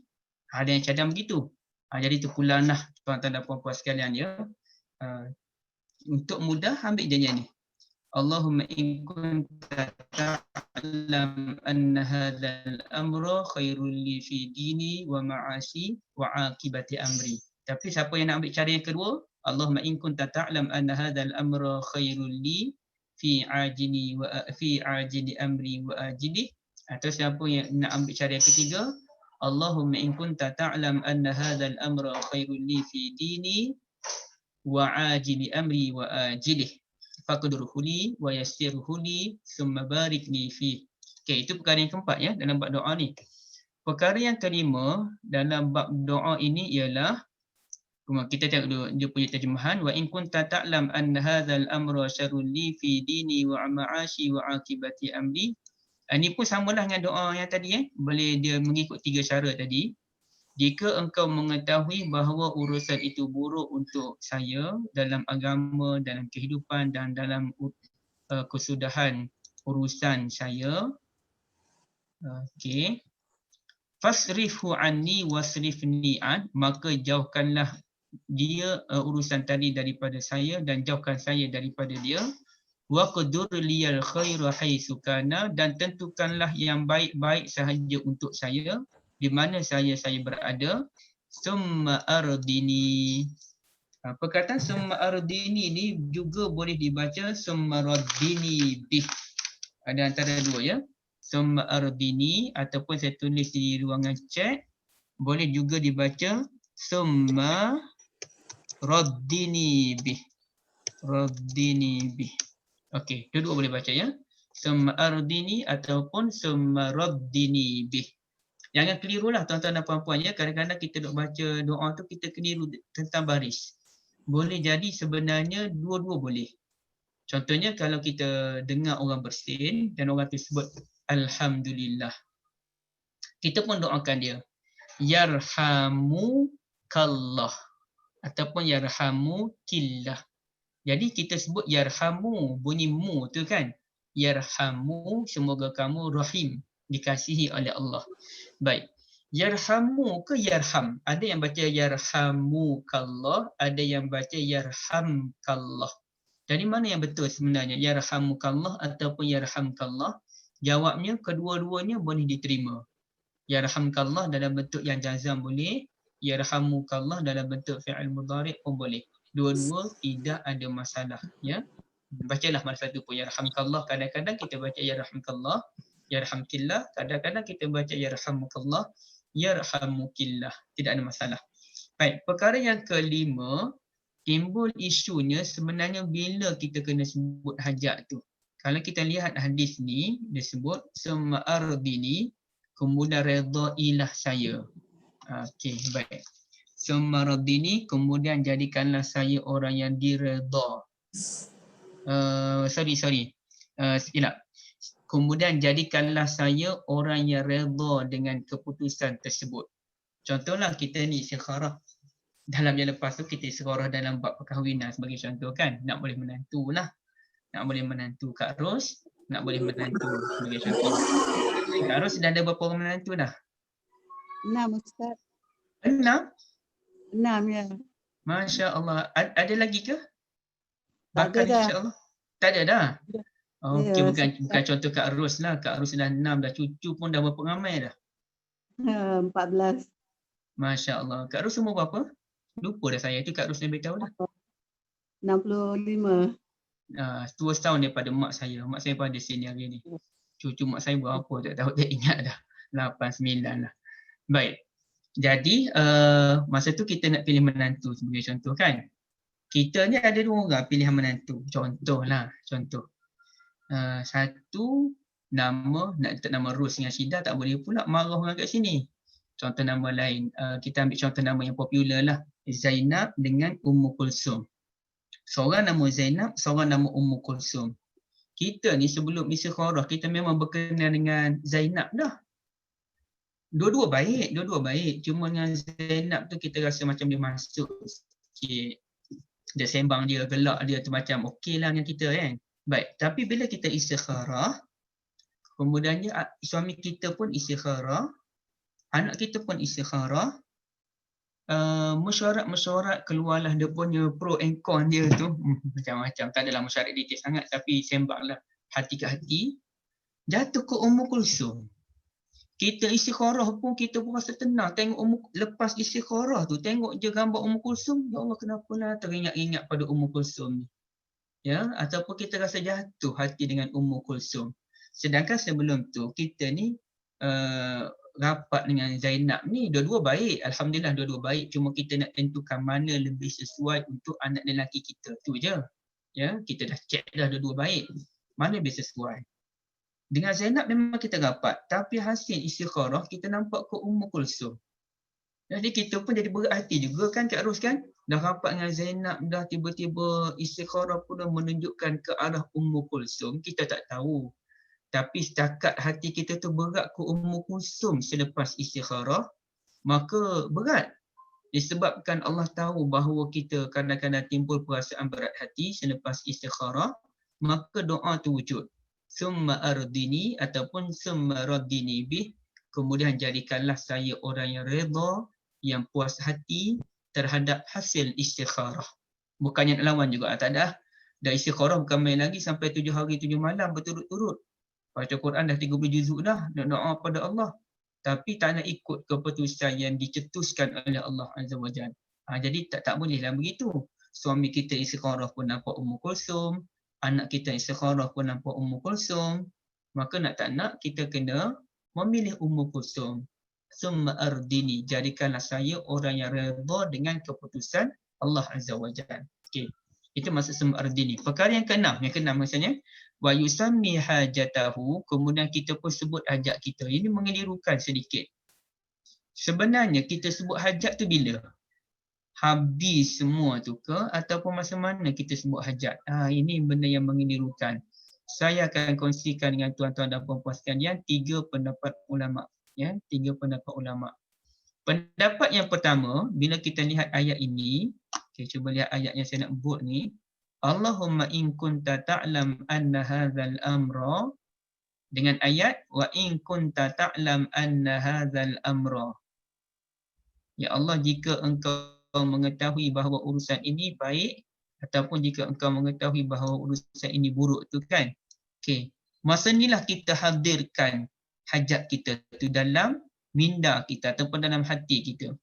S4: Ada yang cadang begitu. Jadi terpulanlah tuan-tuan dan puan-puan sekalian ya. Untuk mudah ambil je ni. Allahumma in kunta ta'lam anna hadzal amra khairul li fi dini wa ma'ashi wa akibati amri. Tapi siapa yang nak ambil cara yang kedua? Allahumma in kunta ta'lam anna hadzal amra khairul li fi ajili amri wa ajili. Atau siapa yang nak ambil cara yang ketiga? Allahumma in kunta ta'lam anna hadzal amra khairul li fi dini wa ajili amri wa ajilih faqdurhu li wa yassirhu li thumma barik li fi. Okey, itu perkara yang keempat ya dalam bab doa ni. Perkara yang kelima dalam bab doa ini ialah, kita tengok dulu dia punya terjemahan, wa in kunta ta'lam anna hadzal amra syarrun li fi dini wa ma'ashi wa akibati amri. Ini pun samalah dengan doa yang tadi boleh dia mengikut 3 cara tadi. Jika engkau mengetahui bahawa urusan itu buruk untuk saya dalam agama, dalam kehidupan dan dalam kesudahan urusan saya, okey, fasrifhu anni wasrifni an, maka jauhkanlah dia urusan tadi daripada saya dan jauhkan saya daripada dia. Waqdur liyal khaira haitsu kana, dan tentukanlah yang baik-baik sahaja untuk saya di mana saya berada. Summa ardini. Perkataan summa ardini ni juga boleh dibaca summa raddini bih. Ada antara dua ya. Summa ardini ataupun saya tulis di ruangan chat, boleh juga dibaca summa raddini bih. Raddini bih. Okey, dua-dua boleh baca ya. Summa ardini ataupun summa raddini bih. Jangan kelirulah tuan-tuan dan puan-puan ya. Kadang-kadang kita duk baca doa tu kita keliru tentang baris. Boleh jadi sebenarnya dua-dua boleh. Contohnya kalau kita dengar orang bersin dan orang tu sebut alhamdulillah, kita pun doakan dia yarhamukallah ataupun yarhamukillah. Jadi kita sebut yarhamu, bunyi mu tu kan. Yarhamu, semoga kamu rahim, dikasihi oleh Allah. Baik. Yarhamu ke yarham? Ada yang baca yarhamukallah, ada yang baca yarhamkallah. Dari mana yang betul sebenarnya? Yarhamukallah ataupun yarhamkallah? Jawabnya kedua-duanya boleh diterima. Yarhamkallah dalam bentuk yang jazam boleh, yarhamukallah dalam bentuk fi'il mudhari' pun boleh. Dua-dua tidak ada masalah ya. Bacalah mana satu pun. Yarhamkallah, kadang-kadang kita baca yarhamkallah, yarhamkillah, kadang-kadang kita baca yarhamukallah, yarhamukillah. Tidak ada masalah. Baik, perkara yang kelima, timbul isunya sebenarnya bila kita kena sebut hajat tu. Kalau kita lihat hadis ni, dia sebut summa ardini, kemudian redailah saya. Okey, baik. Summa ardini, kemudian jadikanlah saya orang yang diredha. Silap. Kemudian jadikanlah saya orang yang redha dengan keputusan tersebut. Contohlah kita ni istikharah. Dalam yang lepas tu kita istikharah dalam bab perkahwinan sebagai contoh kan. Nak boleh menantu lah. Nak boleh menantu Kak Ros. Nak boleh menantu sebagai contoh. Kak Ros dah ada berapa orang menantu dah?
S2: 6 Ustaz.
S4: 6?
S2: 6 ya.
S4: Masya Allah. Ada lagi ke?
S2: Tak ada dah.
S4: InsyaAllah. Tak ada dah? Okey,
S2: Ya,
S4: bukan contoh Kak Ros lah. Kak Ros dah 6 dah. Cucu pun dah berapa ramai dah?
S2: 14.
S4: Masya Allah. Kak Ros umur berapa? Lupa dah saya. Itu Kak Ros lebih tahu dah.
S2: 65.
S4: Tua setahun daripada mak saya. Mak saya pada sini hari ni. Cucu mak saya berapa tak tahu, tak ingat dah. 8, 9 lah. Baik. Jadi masa tu kita nak pilih menantu sebagai contoh kan. Kita ni ada 2 orang pilihan menantu. Contohlah, contoh. Satu nama, nak letak nama Ros dengan Syida tak boleh pula marah orang kat sini. Contoh nama lain, kita ambil contoh nama yang popular lah. Zainab dengan Ummu Kulsum. Seorang nama Zainab, seorang nama Ummu Kulsum. Kita ni sebelum istikharah, kita memang berkenal dengan Zainab dah. Dua-dua baik. Cuma dengan Zainab tu kita rasa macam dia masuk sikit. Dia sembang dia, gelak dia tu macam okey lah dengan kita kan. Baik, tapi bila kita istikharah, kemudiannya suami kita pun istikharah, anak kita pun istikharah, mesyuarat keluarlah dia punya pro and con dia tu. Macam-macam, tak adalah mesyuarat detail sangat tapi sembanglah hati ke hati. Jatuh ke Ummu Kulsum. Kita istikharah pun kita pun rasa tenang. Tengok lepas istikharah tu, tengok je gambar Ummu Kulsum. Ya Allah, kenapalah teringat-ingat pada Ummu Kulsum ni. Ya, ataupun kita rasa jatuh hati dengan Ummu Kulsum. Sedangkan sebelum tu kita ni rapat dengan Zainab ni dua-dua baik, alhamdulillah dua-dua baik, cuma kita nak tentukan mana lebih sesuai untuk anak lelaki kita, tu je. Ya, kita dah check dah dua-dua baik, mana lebih sesuai. Dengan Zainab memang kita rapat, tapi hasil istikharah kita nampak ke Ummu Kulsum. Jadi kita pun jadi berat hati juga kan Kak Ros kan? Dah rapat dengan Zainab, dah tiba-tiba istikharah pun dah menunjukkan ke arah Ummu Kulsum, kita tak tahu. Tapi setakat hati kita tu berat ke Ummu Kulsum selepas istikharah, maka berat. Disebabkan Allah tahu bahawa kita kadang-kadang timbul perasaan berat hati selepas istikharah, maka doa tu wujud. Summa ardini ataupun summa raddini bih, kemudian jadikanlah saya orang yang redha, yang puas hati terhadap hasil istikharah. Bukannya nak lawan juga, tak ada. Dah istikharah bukan main lagi sampai 7 hari 7 malam berturut-turut. Baca Quran dah 30 juzuk dah, nak doa pada Allah. Tapi tak nak ikut keputusan yang dicetuskan oleh Allah Azza wa Jalla. Jadi tak bolehlah begitu. Suami kita istikharah pun nampak Ummu Kulsum, anak kita istikharah pun nampak Ummu Kulsum. Maka nak tak nak kita kena memilih Ummu Kulsum. Summa ardini, jadikanlah saya orang yang redha dengan keputusan Allah Azza wa Jalla. Okey. Itu maksud summa ardini. Perkara yang keenam maksudnya wa yusammi hajatahu, kemudian kita pun sebut hajat kita. Ini mengelirukan sedikit. Sebenarnya kita sebut hajat tu bila? Habis semua tu ke ataupun masa mana kita sebut hajat? Ini benda yang mengelirukan. Saya akan kongsikan dengan tuan-tuan dan puan-puan sekalian 3 pendapat ulama. Ya, 3 pendapat ulama. Pendapat yang pertama, bila kita lihat ayat ini, cuba lihat ayat yang saya nak buat ni. Allahumma in kunta ta'lam anna hadzal amra, dengan ayat wa in kunta ta'lam anna hadzal amra. Ya Allah, jika engkau mengetahui bahawa urusan ini baik ataupun jika engkau mengetahui bahawa urusan ini buruk tu kan. Okey. Masa inilah kita hadirkan hajat kita tu dalam minda kita ataupun dalam hati kita.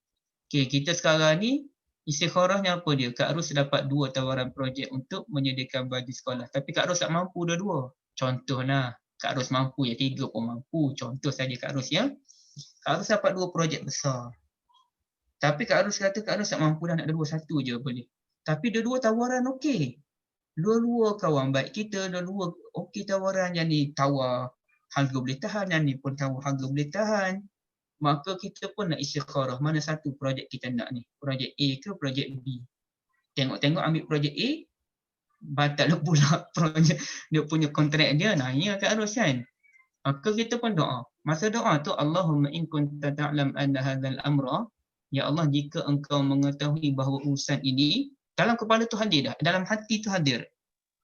S4: Okey, kita sekarang ni istikharahnya apa dia? Kak Ros dapat 2 tawaran projek untuk menyediakan baju sekolah. Tapi Kak Ros tak mampu dua-dua. Contohlah, Kak Ros mampu ya, 3 pun mampu. Contoh saja Kak Ros ya. Kak Ros dapat 2 projek besar. Tapi Kak Ros kata Kak Ros tak mampu dah, nak dua, satu je boleh. Tapi dua-dua tawaran okey. Dua-dua kawan baik kita, dua-dua okey tawaran. Yang ni tawar harga boleh tahan, yang ni pun tawar harga boleh tahan. Maka kita pun nak istikharah mana satu projek kita nak ni. Projek A ke projek B. Tengok-tengok ambil projek A, batal pula projek dia punya kontrak dia. Nah, ya Kak Ros kan. Maka kita pun doa. Masa doa tu Allahumma in kunta ta'lam anna hadzal amra, ya Allah jika engkau mengetahui bahawa urusan ini, dalam kepala tu hadir dah, dalam hati tu hadir.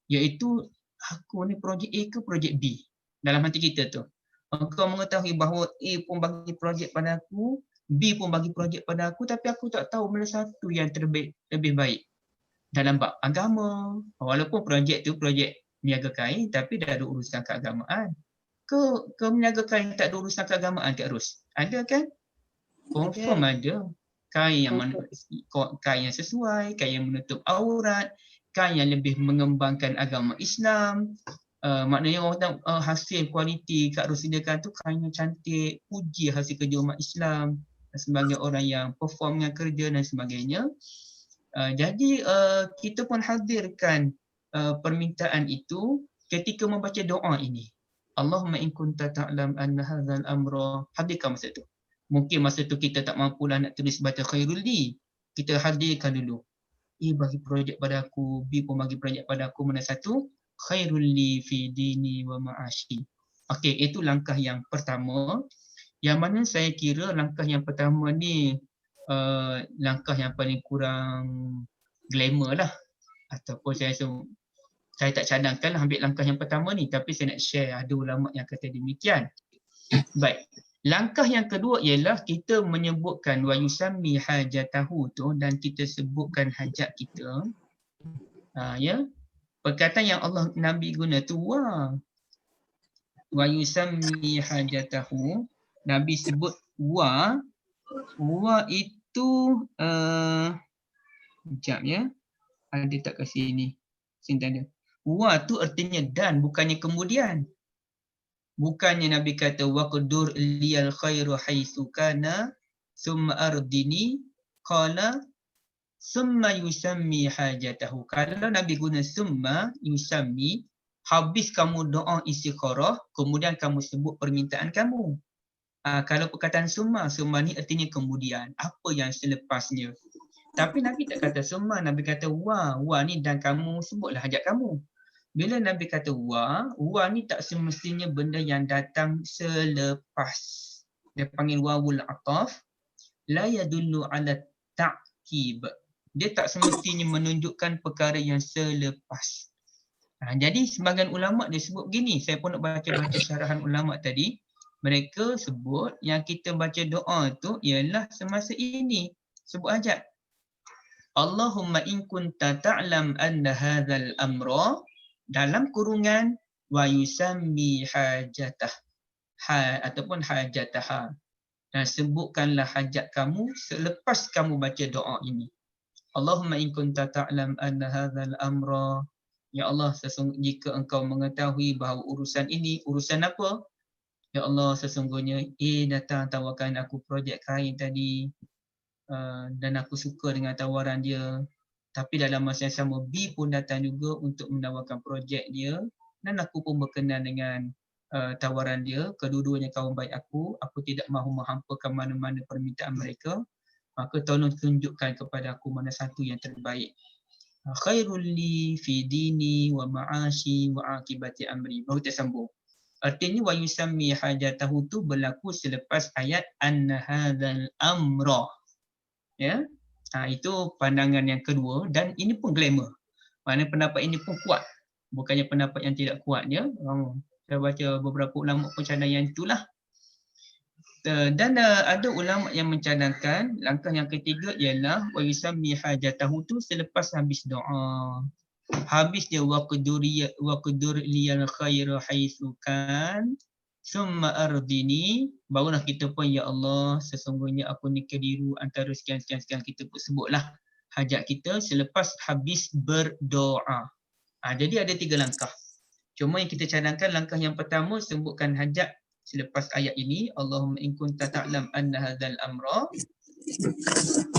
S4: Iaitu aku ni projek A ke projek B. Dalam hati kita tu. Engkau mengetahui bahawa A pun bagi projek pada aku, B pun bagi projek pada aku, tapi aku tak tahu mana satu yang terbaik, lebih baik dalam bab agama. Walaupun projek tu projek niaga kain, tapi dah ada urusan keagamaan. Ke niaga kain tak ada urusan keagamaan Kak Ros? Ada kan? Confirm ada. Kain yang sesuai, kain yang menutup aurat, kain yang lebih mengembangkan agama Islam. Maknanya orang tahu hasil kualiti Kak Ros sediakan tu kain yang cantik, puji hasil kerja umat Islam sebagai orang yang perform dengan kerja dan sebagainya. Jadi kita pun hadirkan permintaan itu ketika membaca doa ini. Allahumma in kunta ta'lam anna hadzal amra, hadirkan masa tu. Mungkin masa tu kita tak mampulah nak tulis baca khairul li. Kita hadirkan dulu. A bagi projek pada aku, B pun bagi projek pada aku, mana satu? Khairul li fi dini wa ma'ashi. Okey, itu langkah yang pertama. Yang mana saya kira langkah yang pertama ni langkah yang paling kurang glamour lah. Ataupun saya tak cadangkan lah ambil langkah yang pertama ni, tapi saya nak share ada ulama yang kata demikian. Baik. Langkah yang kedua ialah kita menyebutkan wa yusammi hajatahu tu, dan kita sebutkan hajat kita. Ya. Perkataan yang Allah Nabi guna tu wa yusammi hajatahu. Nabi sebut wa itu sekejap ya. Ada tak kasih ni? Sini tak ada. Wa tu artinya dan, bukannya kemudian. Bukannya Nabi kata waqdur liyal khairu haitsu kana summa ardini qala summa yusammi hajatahu. Kalau Nabi guna summa yusammi, habis kamu doa istikharah, kemudian kamu sebut permintaan kamu. Kalau perkataan summa ni artinya kemudian, apa yang selepasnya. Tapi Nabi tak kata summa, Nabi kata wa ni dan kamu sebutlah hajat kamu. Bila Nabi kata wa ni tak semestinya benda yang datang selepas. Dia panggil wawul ataf, la yadullu ala ta'kib. Dia tak semestinya menunjukkan perkara yang selepas. Jadi sebahagian ulama' dia sebut begini, saya pun nak baca syarahan ulama' tadi. Mereka sebut yang kita baca doa tu ialah semasa ini. Sebut hajat. Allahumma in kunta ta'lam anna hadzal amra, dalam kurungan wa yusammi hajatah, ataupun hajataha. Dan sebutkanlah hajat kamu selepas kamu baca doa ini. Allahumma in kunta ta'lam anna hadzal amra, ya Allah, jika engkau mengetahui bahawa urusan ini, urusan apa? Ya Allah, sesungguhnya datang tawarkan aku projek kain tadi, dan aku suka dengan tawaran dia. Tapi dalam masa yang sama, B pun datang juga untuk menawarkan projek dia, dan aku pun berkenan dengan tawaran dia. Kedua-duanya kawan baik aku tidak mahu menghampakan mana-mana permintaan mereka. Maka tolong tunjukkan kepada aku mana satu yang terbaik. Khairul li fi dini wa ma'ashi wa akibati amri. Baru kita sambung. Artinya wa yusammi hajatahu tu berlaku selepas ayat anna hadzal amra. Ya. Itu pandangan yang kedua, dan ini pun glamour. Mana pendapat ini pun kuat. Bukannya pendapat yang tidak kuatnya. Saya baca beberapa ulama pun cadang yang itulah. Dan ada ulama yang mencadangkan langkah yang ketiga ialah wa yusammi hajatahu tu selepas habis doa. Habis dia waqdur liyal khairu haitsu kan summa ardini, barulah kita pun ya Allah, sesungguhnya aku ni keliru antara sekian-sekian, kita pun sebutlah hajat kita selepas habis berdoa. Jadi ada 3 langkah. Cuma yang kita cadangkan langkah yang pertama, sebutkan hajat selepas ayat ini, Allahumma in kunta ta'lam anna hadzal amra.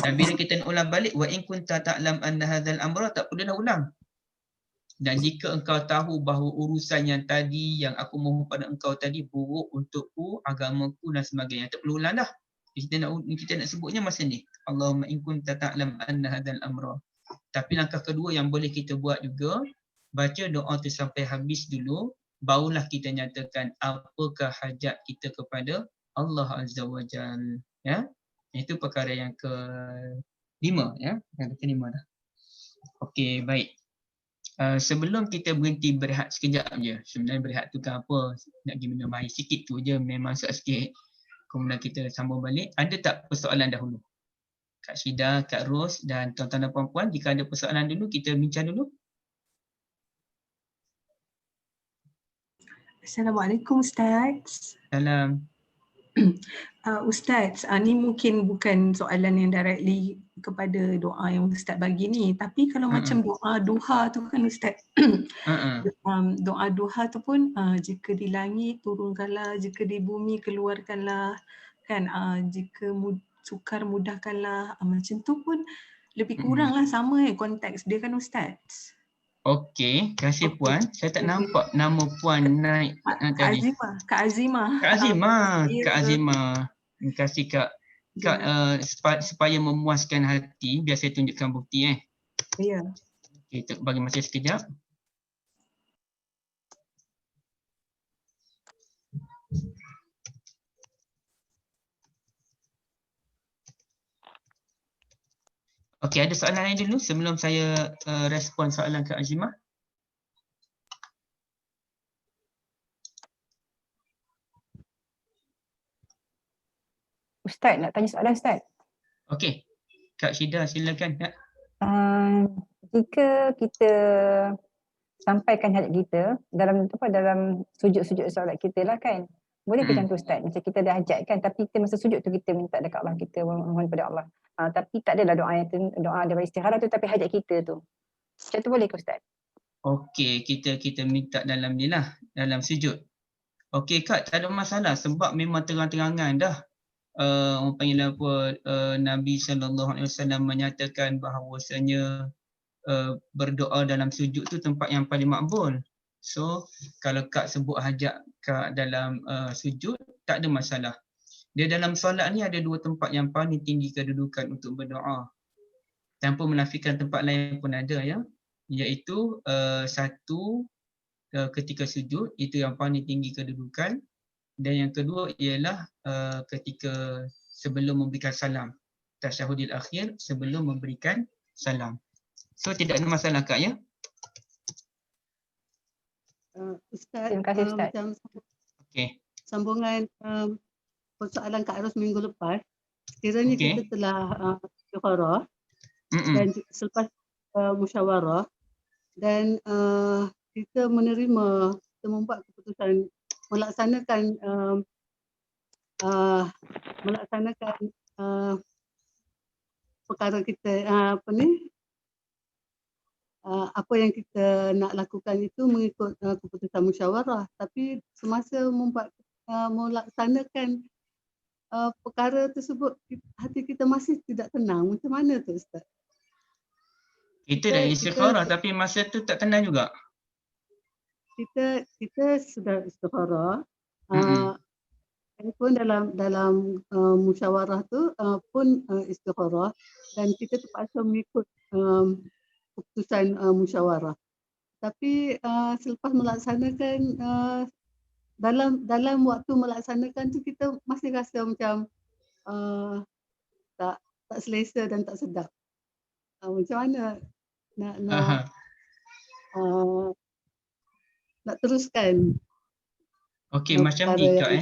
S4: Dan bila kita nak ulang balik, wa in kunta ta'lam anna hadzal amra, tak perlu dah ulang. Dan jika engkau tahu bahawa urusan yang tadi, yang aku mohon pada engkau tadi buruk untukku, agamaku dan sebagainya, tak perlu ulang dah. Kita nak sebutnya masa ni, Allahumma in kunta ta'lam anna hadzal amra. Tapi langkah kedua yang boleh kita buat juga, baca doa tu sampai habis dulu, barulah kita nyatakan apakah hajat kita kepada Allah Azza wa Jalla. Ya? Itu perkara yang ke-5, ya. Yang ke-5 dah. Okey, baik. Sebelum kita berhenti berehat sekejap je. Sebenarnya berehat tu kan apa? Nak pergi minum air sikit tu je, memang sikit. Kemudian kita sambung balik. Ada tak persoalan dahulu? Kak Syida, Kak Ros dan tuan-tuan dan puan-puan, jika ada persoalan dulu, kita bincang dulu.
S5: Assalamualaikum Ustaz.
S4: Salam.
S5: Ustaz, ni mungkin bukan soalan yang directly kepada doa yang Ustaz bagi ni, tapi kalau macam doa duha tu kan Ustaz, doa duha tu pun jika di langit turunkanlah, jika di bumi keluarkanlah, kan, jika sukar mudahkanlah, macam tu pun lebih kuranglah sama konteks dia kan Ustaz.
S4: Okey, terima kasih Puan. Saya tak nampak nama Puan naik tadi.
S5: Kak Azimah.
S4: Kak Azimah. Terima kasih Kak. Supaya memuaskan hati, biar saya tunjukkan bukti.
S5: Ya.
S4: Okey, bagi masa sekejap. Okey, ada soalan lain dulu sebelum saya respon soalan Kak Azimah?
S1: Ustaz, nak tanya soalan Ustaz.
S4: Okey, Kak Syida silakan. Ya.
S1: Jika kita sampaikan hajat kita dalam sujud-sujud solat kita lah kan, boleh ke macam tu Ustaz? Macam kita dah hajat kan, tapi kita masa sujud tu kita minta dekat Allah, kita mohon pada Allah. Tapi tak adalah doa daripada istikharah tu, tapi hajat kita tu. Macam tu boleh ke Ustaz?
S4: Okey, kita minta dalam ni lah, dalam sujud. Okey Kak, tak ada masalah sebab memang terang-terangan dah orang panggil apa, Nabi SAW menyatakan bahawasanya berdoa dalam sujud tu tempat yang paling makbul. So kalau Kak sebut hajat Kak dalam sujud, tak ada masalah. Dia dalam solat ni ada dua tempat yang paling tinggi kedudukan untuk berdoa. Tanpa menafikan tempat lain pun ada ya. Iaitu satu ketika sujud, itu yang paling tinggi kedudukan. Dan yang kedua ialah ketika sebelum memberikan salam. Tasyahudil akhir sebelum memberikan salam. So tidak ada masalah Kak ya?
S2: Ustaz,
S1: Terima kasih Ustaz.
S2: macam
S4: Okey.
S2: sambungan persoalan Kak Ros minggu lepas, sekiranya
S4: Okey.
S2: kita telah istikharah dan selepas musyawarah dan kita menerima, kita membuat keputusan melaksanakan perkara kita apa yang kita nak lakukan itu mengikut keputusan musyawarah, tapi semasa melaksanakan perkara tersebut hati kita masih tidak tenang. Macam mana tu Ustaz?
S4: Kita dah istikharah tapi masa tu tak tenang juga.
S2: Kita sudah istikharah. Pun dalam musyawarah tu pun istikharah dan kita terpaksa mengikut keputusan musyawarah. Tapi selepas melaksanakan dalam waktu melaksanakan tu kita masih rasa macam tak selesa dan tak sedap. Macam mana nak teruskan?
S4: Okey, macam ni Kak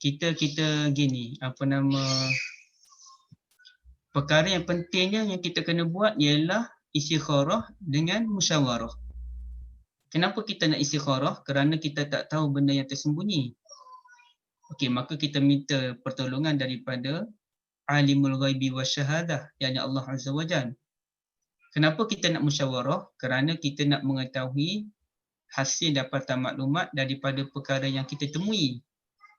S4: kita gini, perkara yang pentingnya yang kita kena buat ialah istikharah dengan musyawarah. Kenapa kita nak istikharah? Kerana kita tak tahu benda yang tersembunyi. Okey, maka kita minta pertolongan daripada alimul ghaibi wasyahadah, yakni Allah Azza wa Jalla. Kenapa kita nak musyawarah? Kerana kita nak mengetahui hasil dapatan maklumat daripada perkara yang kita temui.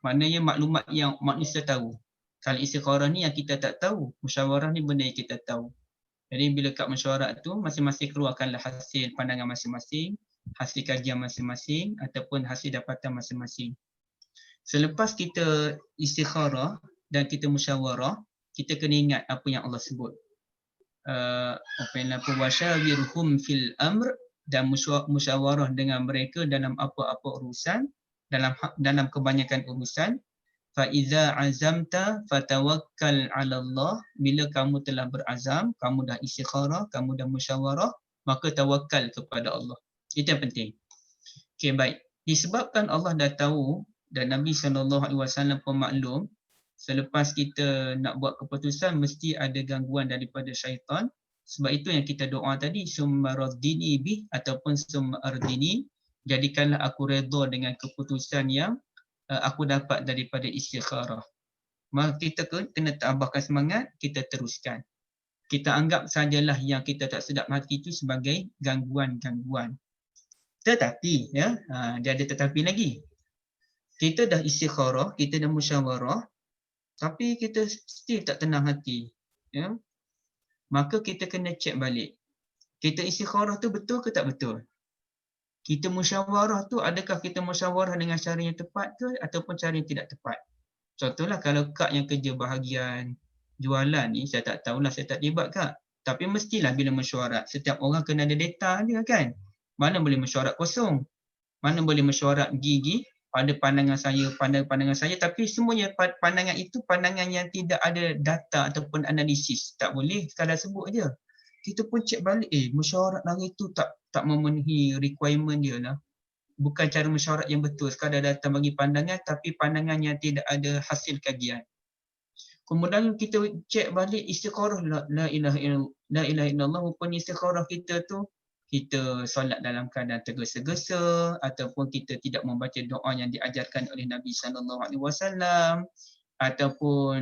S4: Maknanya maklumat yang manusia tahu. Kalau istikharah ni yang kita tak tahu, musyawarah ni benda yang kita tahu. Jadi bila kat musyawarah tu, masing-masing keluarkanlah hasil pandangan masing-masing, hasil kajian masing-masing ataupun hasil dapatan masing-masing. Selepas kita istikharah dan kita musyawarah, kita kena ingat apa yang Allah sebut. Wasyawirhum fil amr, dan musyawarah dengan mereka dalam apa-apa urusan, dalam kebanyakan urusan. Fa iza azamta fatawakkal 'ala Allah, bila kamu telah berazam, kamu dah istikharah, kamu dah musyawarah, maka tawakal kepada Allah. Itu yang penting. Okey, baik. Disebabkan Allah dah tahu dan Nabi SAW pun maklum, selepas kita nak buat keputusan mesti ada gangguan daripada syaitan. Sebab itu yang kita doa tadi, summa raddini bih ataupun summa ardini, jadikanlah aku redha dengan keputusan yang aku dapat daripada istikharah. Maka kita kena tambahkan semangat, kita teruskan. Kita anggap sajalah yang kita tak sedap hati itu sebagai gangguan-gangguan. Tetapi ya, dia ada tetapi lagi. Kita dah istikharah, kita dah musyawarah, tapi kita still tak tenang hati. Ya. Maka kita kena cek balik. Kita istikharah tu betul ke tak betul? Kita musyawarah tu, adakah kita musyawarah dengan cara yang tepat ke ataupun cara yang tidak tepat? Contohlah kalau Kak yang kerja bahagian jualan ni, saya tak tahulah, saya tak libat Kak. Tapi mestilah bila mesyuarat, setiap orang kena ada data dia kan. Mana boleh mesyuarat kosong? Mana boleh mesyuarat gigi pada pandangan saya, tapi semuanya pandangan itu pandangan yang tidak ada data ataupun analisis. Tak boleh sekadar sebut je. Kita pun cek balik, mesyuarat hari tu tak memenuhi requirement dia lah. Bukan cara mesyuarat yang betul, sekadar datang bagi pandangan tapi pandangan yang tidak ada hasil kajian. Kemudian kita cek balik istikharah, la ilaha illallah, rupanya istikharah kita tu kita solat dalam keadaan tergesa-gesa ataupun kita tidak membaca doa yang diajarkan oleh Nabi SAW ataupun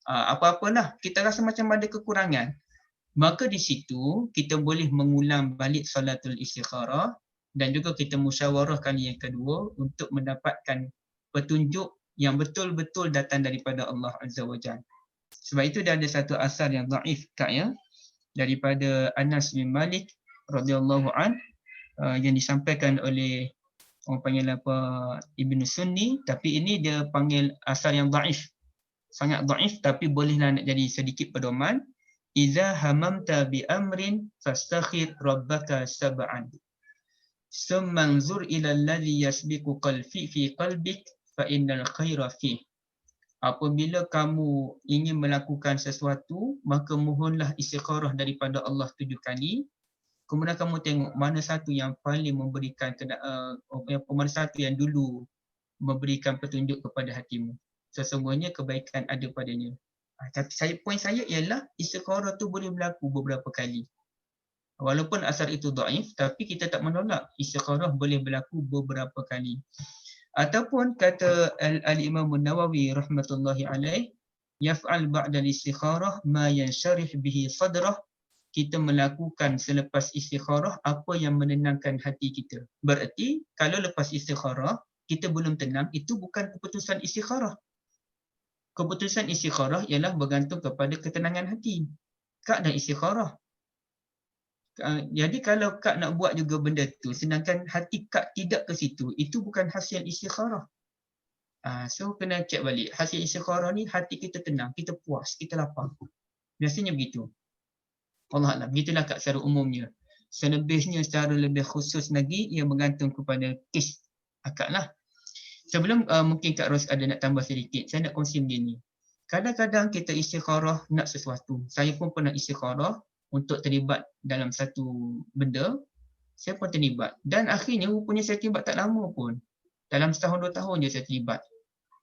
S4: apa-apalah, kita rasa macam ada kekurangan. Maka di situ kita boleh mengulang balik salatul istikharah dan juga kita musyawarah kali yang kedua untuk mendapatkan petunjuk yang betul-betul datang daripada Allah Azza wa Jalla. Sebab itu dia ada satu asar yang dhaif Kak ya, daripada Anas bin Malik radhiyallahu an, yang disampaikan oleh orang panggil apa Ibn Sunni, tapi ini dia panggil asar yang dhaif, sangat dhaif, tapi bolehlah nak jadi sedikit pedoman. Iza hamamta bi amrin fastakhir rabbaka sab'an summa anzur ila alladhi yasbiqu qalbi fi qalbik fa innal khaira fi. Apabila kamu ingin melakukan sesuatu, maka mohonlah istikharah daripada Allah 7 kali. Kemudian kamu tengok mana satu yang paling memberikan mana satu yang dulu memberikan petunjuk kepada hatimu. Sesungguhnya kebaikan ada padanya. Tapi poin saya ialah istikharah tu boleh berlaku beberapa kali. Walaupun asar itu dhaif, tapi kita tak menolak istikharah boleh berlaku beberapa kali. Ataupun kata Al-Imam An-Nawawi rahmatullahi alaih, yaf'al ba'da al-istikharah ma yansyarih bihi sadrah. Kita melakukan selepas istikharah apa yang menenangkan hati kita. Berarti kalau lepas istikharah kita belum tenang, itu bukan keputusan istikharah. Keputusan istikharah ialah bergantung kepada ketenangan hati. Kak dah istikharah. Jadi kalau Kak nak buat juga benda tu sedangkan hati Kak tidak ke situ, itu bukan hasil istikharah. So kena cek balik. Hasil istikharah ni hati kita tenang, kita puas, kita lapang. Biasanya begitu. Allah Alam. Begitulah Kak secara umumnya. Selebihnya secara lebih khusus lagi ia bergantung kepada kes akak lah. Sebelum mungkin Kak Ros ada nak tambah sedikit, saya nak kongsi begini. Kadang-kadang kita istikharah nak sesuatu. Saya pun pernah istikharah untuk terlibat dalam satu benda. Saya pun terlibat. Dan akhirnya rupanya saya terlibat tak lama pun. Dalam setahun 2 tahun je saya terlibat.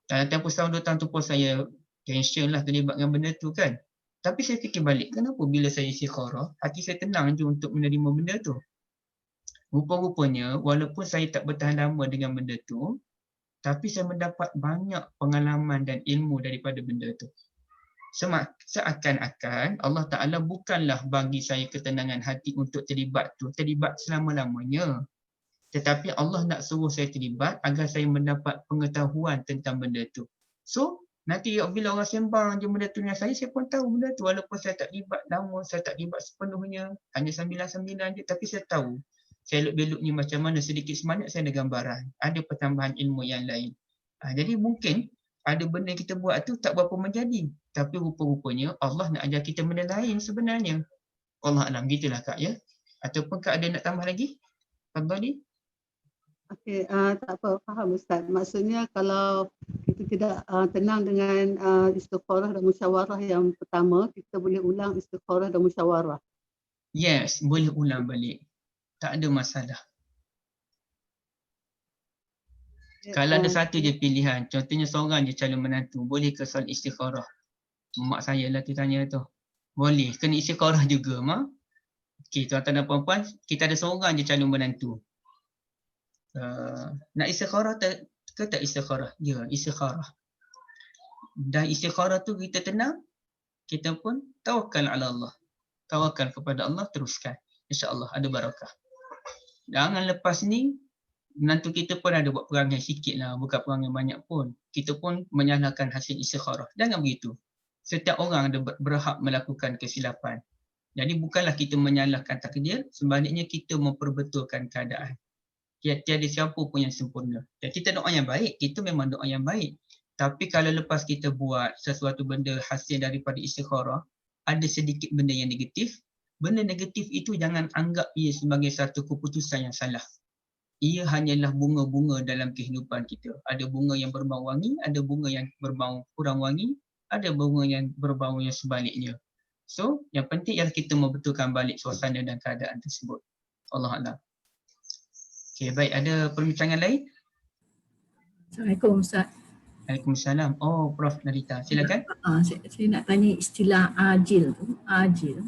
S4: Dalam tempoh setahun 2 tahun tu pun saya tension lah terlibat dengan benda tu kan. Tapi saya fikir balik, kenapa bila saya istikharah, hati saya tenang je untuk menerima benda tu. Rupa-rupanya, walaupun saya tak bertahan lama dengan benda tu, tapi saya mendapat banyak pengalaman dan ilmu daripada benda tu. Seakan-akan Allah Ta'ala bukanlah bagi saya ketenangan hati untuk terlibat selama-lamanya. Tetapi Allah nak suruh saya terlibat agar saya mendapat pengetahuan tentang benda tu. So, nanti bila orang sembang je benda tu dengan saya pun tahu benda tu. Walaupun saya tak libat lama, saya tak libat sepenuhnya, hanya sambilan-sambilan je, tapi saya tahu. Saya elok-beloknya macam mana, sedikit sebanyak saya ada gambaran. Ada pertambahan ilmu yang lain. Jadi mungkin ada benda yang kita buat tu tak berapa menjadi. Tapi rupa-rupanya Allah nak ajar kita benda lain sebenarnya. Allah Alam, gitulah Kak ya. Ataupun Kak ada nak tambah lagi? Fadhali.
S2: Okey, tak apa, faham Ustaz. Maksudnya kalau kita tidak tenang dengan istikharah dan musyawarah yang pertama, kita boleh ulang istikharah dan musyawarah.
S4: Yes, boleh ulang balik. Tak ada masalah. Kalau ada satu je pilihan, contohnya seorang je calon menantu, boleh ke soal istikharah? Mak saya lah tu tanya tu. Boleh, kena istikharah juga, Mak. Okey, tuan-tuan dan puan-puan, kita ada seorang je calon menantu. Nak istikharah ke tak istikharah? Ya, istikharah. Dan istikharah tu kita tenang, kita pun tawakal ala Allah. Tawakal kepada Allah, teruskan. InsyaAllah ada barakah. Jangan lepas ni, menantu kita pun ada buat perangai sikit lah, bukan perangai banyak pun. Kita pun menyalahkan hasil istikharah. Jangan begitu. Setiap orang ada berhak melakukan kesilapan. Jadi bukanlah kita menyalahkan takdir, sebaliknya kita memperbetulkan keadaan. Tiada siapa pun yang sempurna. Dan kita doa yang baik, kita memang doa yang baik. Tapi kalau lepas kita buat sesuatu benda hasil daripada istikharah, ada sedikit benda yang negatif, benda negatif itu jangan anggap ia sebagai satu keputusan yang salah. Ia hanyalah bunga-bunga dalam kehidupan kita. Ada bunga yang berbau wangi, ada bunga yang berbau kurang wangi, ada bunga yang berbau yang sebaliknya. So, yang penting ialah kita membetulkan balik suasana dan keadaan tersebut. Allah A'lam. Okey, baik. Ada perbincangan lain?
S6: Assalamualaikum Ustaz.
S4: Waalaikumsalam. Oh, Prof Narita. Silakan.
S6: Saya nak tanya istilah ajil tu. Ajil.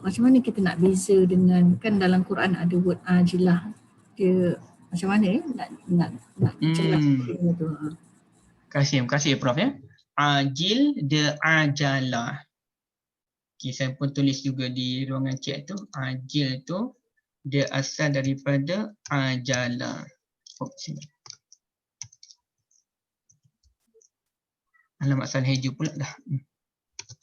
S6: Macam mana kita nak beza dengan, kan dalam Quran ada word ajilah. Dia macam mana nak jelaskan tu.
S4: Terima kasih Prof ya. Ajil de ajalah. Okay, saya pun tulis juga di ruangan chat tu. Ajil tu Dia asal daripada ajala. Oh, sini. Alamat salah hijau pula dah.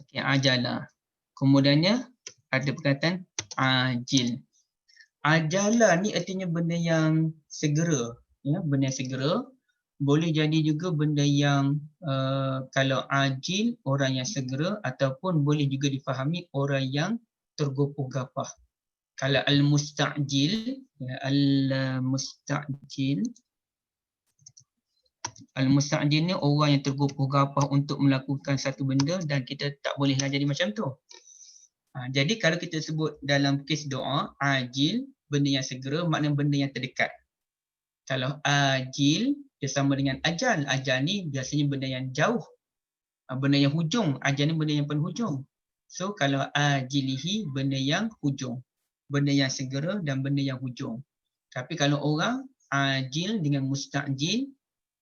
S4: Okey, ajala. Kemudiannya ada perkataan ajil. Ajala ni artinya benda yang segera, ya, benda yang segera. Boleh jadi juga benda yang kalau ajil orang yang segera, ataupun boleh juga difahami orang yang tergopoh gapah. Kalau al-musta'jil, ya, al-musta'jil ni orang yang tergopoh gapah untuk melakukan satu benda dan kita tak bolehlah jadi macam tu. Jadi kalau kita sebut dalam kes doa, ajil, benda yang segera, maknanya benda yang terdekat. Kalau ajil, dia sama dengan ajal. Ajal ni biasanya benda yang jauh, benda yang hujung. Ajal ni benda yang penghujung. So kalau ajilihi, benda yang hujung, benda yang segera dan benda yang hujung. Tapi kalau orang, ajil dengan musta'jil,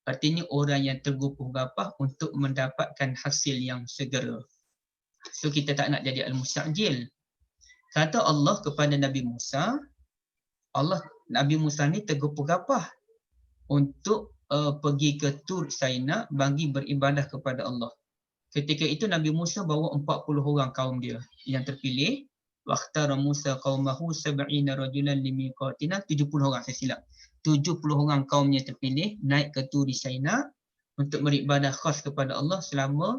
S4: artinya orang yang tergopoh gapah untuk mendapatkan hasil yang segera. So kita tak nak jadi al-musta'jil. Kata Allah kepada Nabi Musa, Nabi Musa ni tergopoh gapah untuk pergi ke Tur Saina bagi beribadah kepada Allah. Ketika itu Nabi Musa bawa 40 orang kaum dia yang terpilih. Waqtara Musa qaumahu 70 rajulan limiqatina, 70 orang, saya silap. 70 orang kaumnya terpilih naik ke Tur Saina untuk beribadah khas kepada Allah selama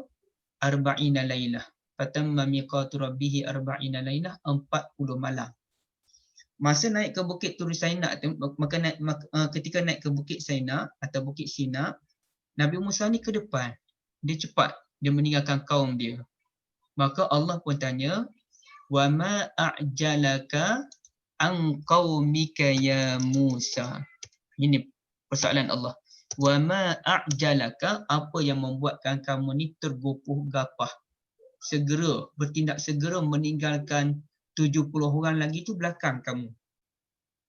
S4: 40 lailah. Fatamma miqatu rabbih 40 lailah, 40 malam. Masa naik ke bukit Tur Saina, ketika naik ke bukit Saina atau bukit Sina, Nabi Musa ni ke depan. Dia cepat, dia meninggalkan kaum dia. Maka Allah pun tanya, wa ma a'jalaka an qaumika ya Musa. Ini persoalan Allah. Wa ma a'jalaka, apa yang membuatkan kamu ni tergopoh gapah, segera, bertindak segera meninggalkan 70 orang lagi tu belakang kamu.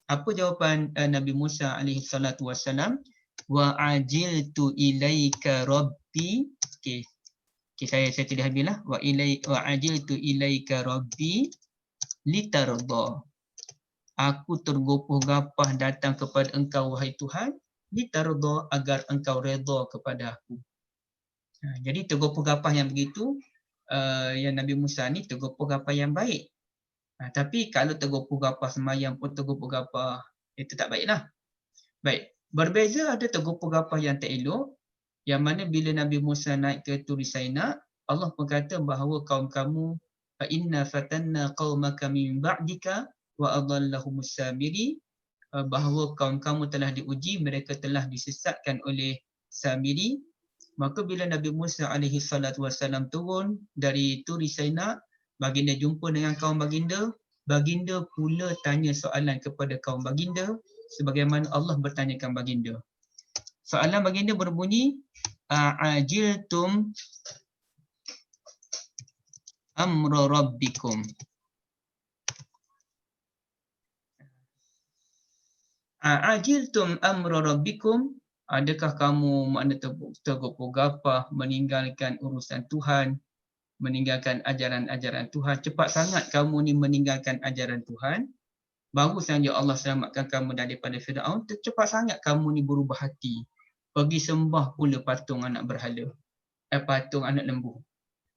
S4: Apa jawapan Nabi Musa alaihi salatu wassalam? Wa ajiltu ilaika rabbi. Okey, saya tulis habislah. Wa ajiltu ilaika rabbi litarda. Aku tergopoh gapah datang kepada engkau wahai Tuhan, litarda, agar engkau redha kepada aku. Jadi tergopoh gapah yang begitu, yang Nabi Musa ni tergopoh gapah yang baik. Tapi kalau tergopoh gapah semayang pun tergopoh gapah, itu tak baiklah. Baik, berbeza ada tergopoh gapah yang tak elok, yang mana bila Nabi Musa naik ke Tur Saina, Allah berkata bahawa kaum kamu, fa inna fatanna qaumaka min ba'dika wa adhallahumus samiri, bahawa kaum kamu telah diuji, mereka telah disesatkan oleh Samiri. Maka bila Nabi Musa alaihi salatu wassalam turun dari Tur Saina, baginda jumpa dengan kaum baginda. Baginda pula tanya soalan kepada kaum baginda sebagaimana Allah bertanyakan baginda. Soalan baginda berbunyi, a'ajiltum amra rabbikum. A'ajiltum amra rabbikum, adakah kamu makna tergopoh gapah meninggalkan urusan Tuhan, meninggalkan ajaran-ajaran Tuhan? Cepat sangat kamu ni meninggalkan ajaran Tuhan. Baru saja Allah selamatkan kamu daripada Firaun, cepat sangat kamu ni berubah hati, pergi sembah pula patung anak berhala, patung anak lembu.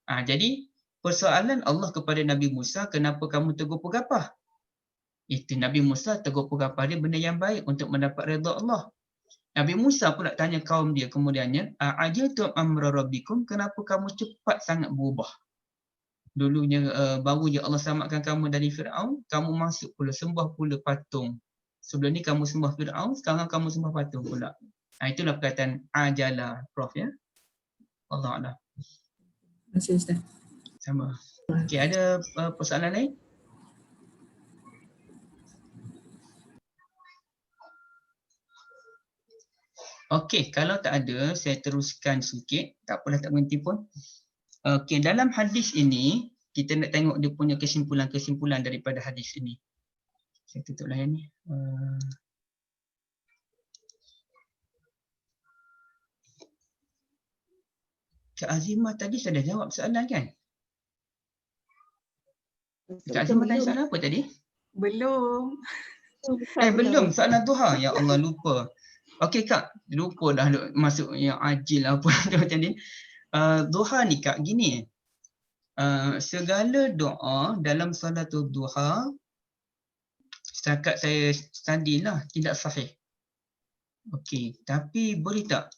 S4: Jadi persoalan Allah kepada Nabi Musa, kenapa kamu tergopoh gapah? Itu Nabi Musa tergopoh gapah dia benda yang baik untuk mendapat redha Allah. Nabi Musa pula tanya kaum dia kemudiannya, a'ajiltum amra rabbikum, kenapa kamu cepat sangat berubah? Dulunya baru je Allah selamatkan kamu dari Firaun, kamu masuk pula sembah pula patung. Sebelum ni kamu sembah Firaun, sekarang kamu sembah patung pula. Itulah perkataan ajala, Prof, ya. Allah Allah.
S6: Terima kasih Ustaz.
S4: Sama. Okey, ada persoalan lain? Okey, kalau tak ada, saya teruskan sikit. Tak apalah, tak berhenti pun. Okey, dalam hadis ini, kita nak tengok dia punya kesimpulan-kesimpulan daripada hadis ini. Saya tutuplah yang ni. Cik Azimah tadi sudah jawab soalan kan? Cik Azimah tanya soalan apa tadi?
S5: Belum.
S4: Belum soalan duha. Ya Allah lupa. Okey Kak, lupa dah masuk yang ajil apa macam ni. Duha ni Kak gini. Segala doa dalam salatul duha setakat saya study lah tidak sahih. Okey, tapi boleh tak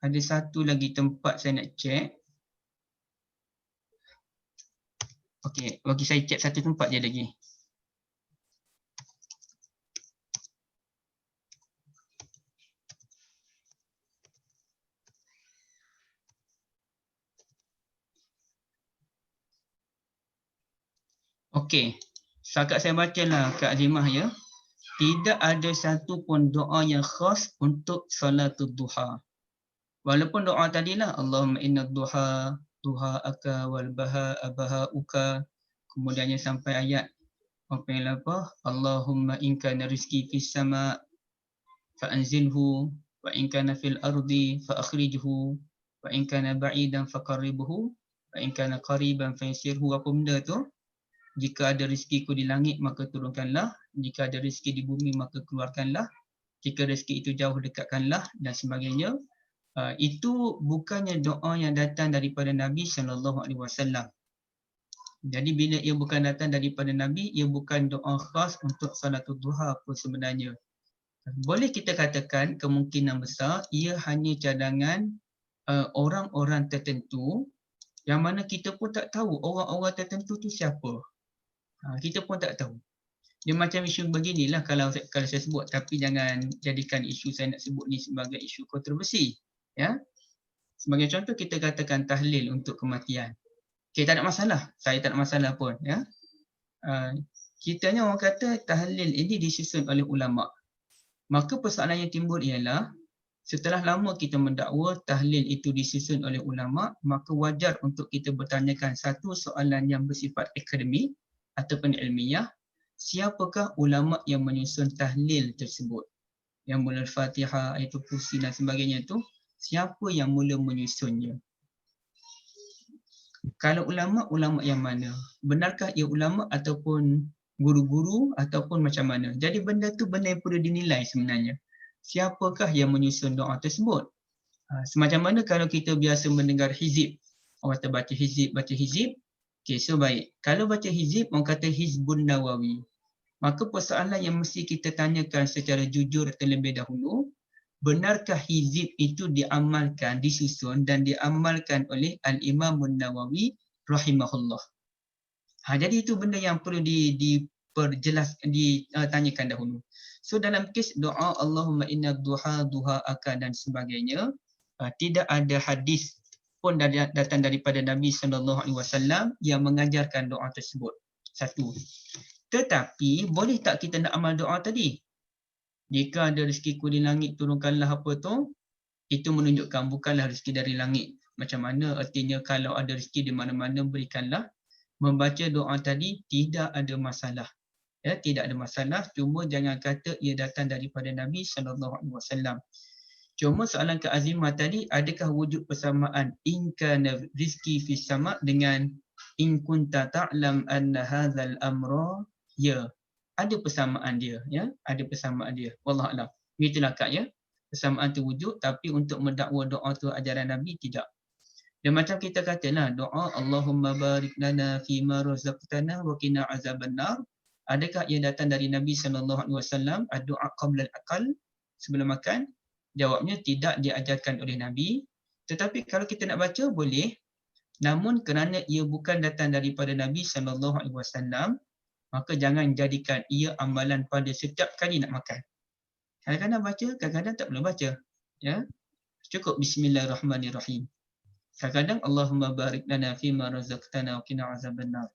S4: ada satu lagi tempat saya nak check. Okey, bagi saya check satu tempat je lagi. Okey, setakat saya bacalah Kak Azimah ya. Tidak ada satu pun doa yang khas untuk salatul duha. Walaupun doa tadilah Allahumma inna duha duha'aka wal baha'uka, kemudiannya sampai ayat apa? Allahumma in kana rizqi fis sama' fa anzilhu wa in kana fil ardi fa akhrijhu wa in kana ba'idan fa qarribhu wa in kana qariban fa yassirhu. Apa benda tu? Jika ada rezekiku di langit maka turunkanlah, jika ada rezeki di bumi maka keluarkanlah, jika rezeki itu jauh dekatkanlah dan sebagainya. Itu bukannya doa yang datang daripada Nabi SAW. Jadi bila ia bukan datang daripada Nabi, ia bukan doa khas untuk salatul duha pun sebenarnya. Boleh kita katakan kemungkinan besar ia hanya cadangan orang-orang tertentu yang mana kita pun tak tahu orang-orang tertentu tu siapa. Kita pun tak tahu. Dia macam isu beginilah kalau saya sebut, tapi jangan jadikan isu saya nak sebut ni sebagai isu kontroversi. Ya. Sebagai contoh kita katakan tahlil untuk kematian. Okay, tak ada masalah. Saya tak ada masalah pun. Ya. Kitanya orang kata tahlil ini disusun oleh ulama'. Maka persoalan yang timbul ialah setelah lama kita mendakwa tahlil itu disusun oleh ulama', maka wajar untuk kita bertanyakan satu soalan yang bersifat akademik ataupun ilmiah, siapakah ulama' yang menyusun tahlil tersebut? Yang mula Al-Fatihah, ayatul kursi dan sebagainya itu, siapa yang mula menyusunnya? Kalau ulama' yang mana? Benarkah ia ulama' ataupun guru-guru ataupun macam mana? Jadi benda tu benda yang perlu dinilai sebenarnya. Siapakah yang menyusun doa tersebut? Semacam mana kalau kita biasa mendengar hizib, orang kata baca hizib. Okay, so baik. Kalau baca hizib, orang kata Hizbun Nawawi. Maka persoalan yang mesti kita tanyakan secara jujur terlebih dahulu, benarkah hizib itu diamalkan, disusun dan diamalkan oleh Al-Imam Nawawi rahimahullah. Jadi itu benda yang perlu ditanyakan dahulu. So dalam kes doa Allahumma inna duha'aka dan sebagainya, tidak ada hadis pun datang daripada Nabi SAW yang mengajarkan doa tersebut. Satu. Tetapi boleh tak kita nak amal doa tadi? Jika ada rezekiku di langit turunkanlah apa tu? Itu menunjukkan bukanlah rezeki dari langit. Macam mana artinya kalau ada rezeki di mana-mana berikanlah. Membaca doa tadi tidak ada masalah. Ya, tidak ada masalah. Cuma jangan kata ia datang daripada Nabi SAW. Cuma soalan Kak Azimah tadi, adakah wujud persamaan in kana rizki fis sama' dengan in kunta ta'lam anna hadzal amra? Ya, ada persamaan dia, ya, ada persamaan dia. Wallahu a'lam. Begitulah Kak ya. Persamaan tu wujud, tapi untuk mendakwa doa tu ajaran Nabi tidak. Dan macam kita katalah doa Allahumma barik lana fima razaqtana wa qina azabannar. Adakah ia datang dari Nabi SAW? Doa qabla al-aqal, sebelum makan? Jawabnya tidak diajarkan oleh Nabi. Tetapi kalau kita nak baca boleh. Namun kerana ia bukan datang daripada Nabi SAW, maka jangan jadikan ia amalan pada setiap kali nak makan. Kadang-kadang baca, kadang-kadang tak perlu baca. Ya, cukup Bismillahirrahmanirrahim. Kadang-kadang Allahumma barik lana fima razaqtana wa qina azabannar.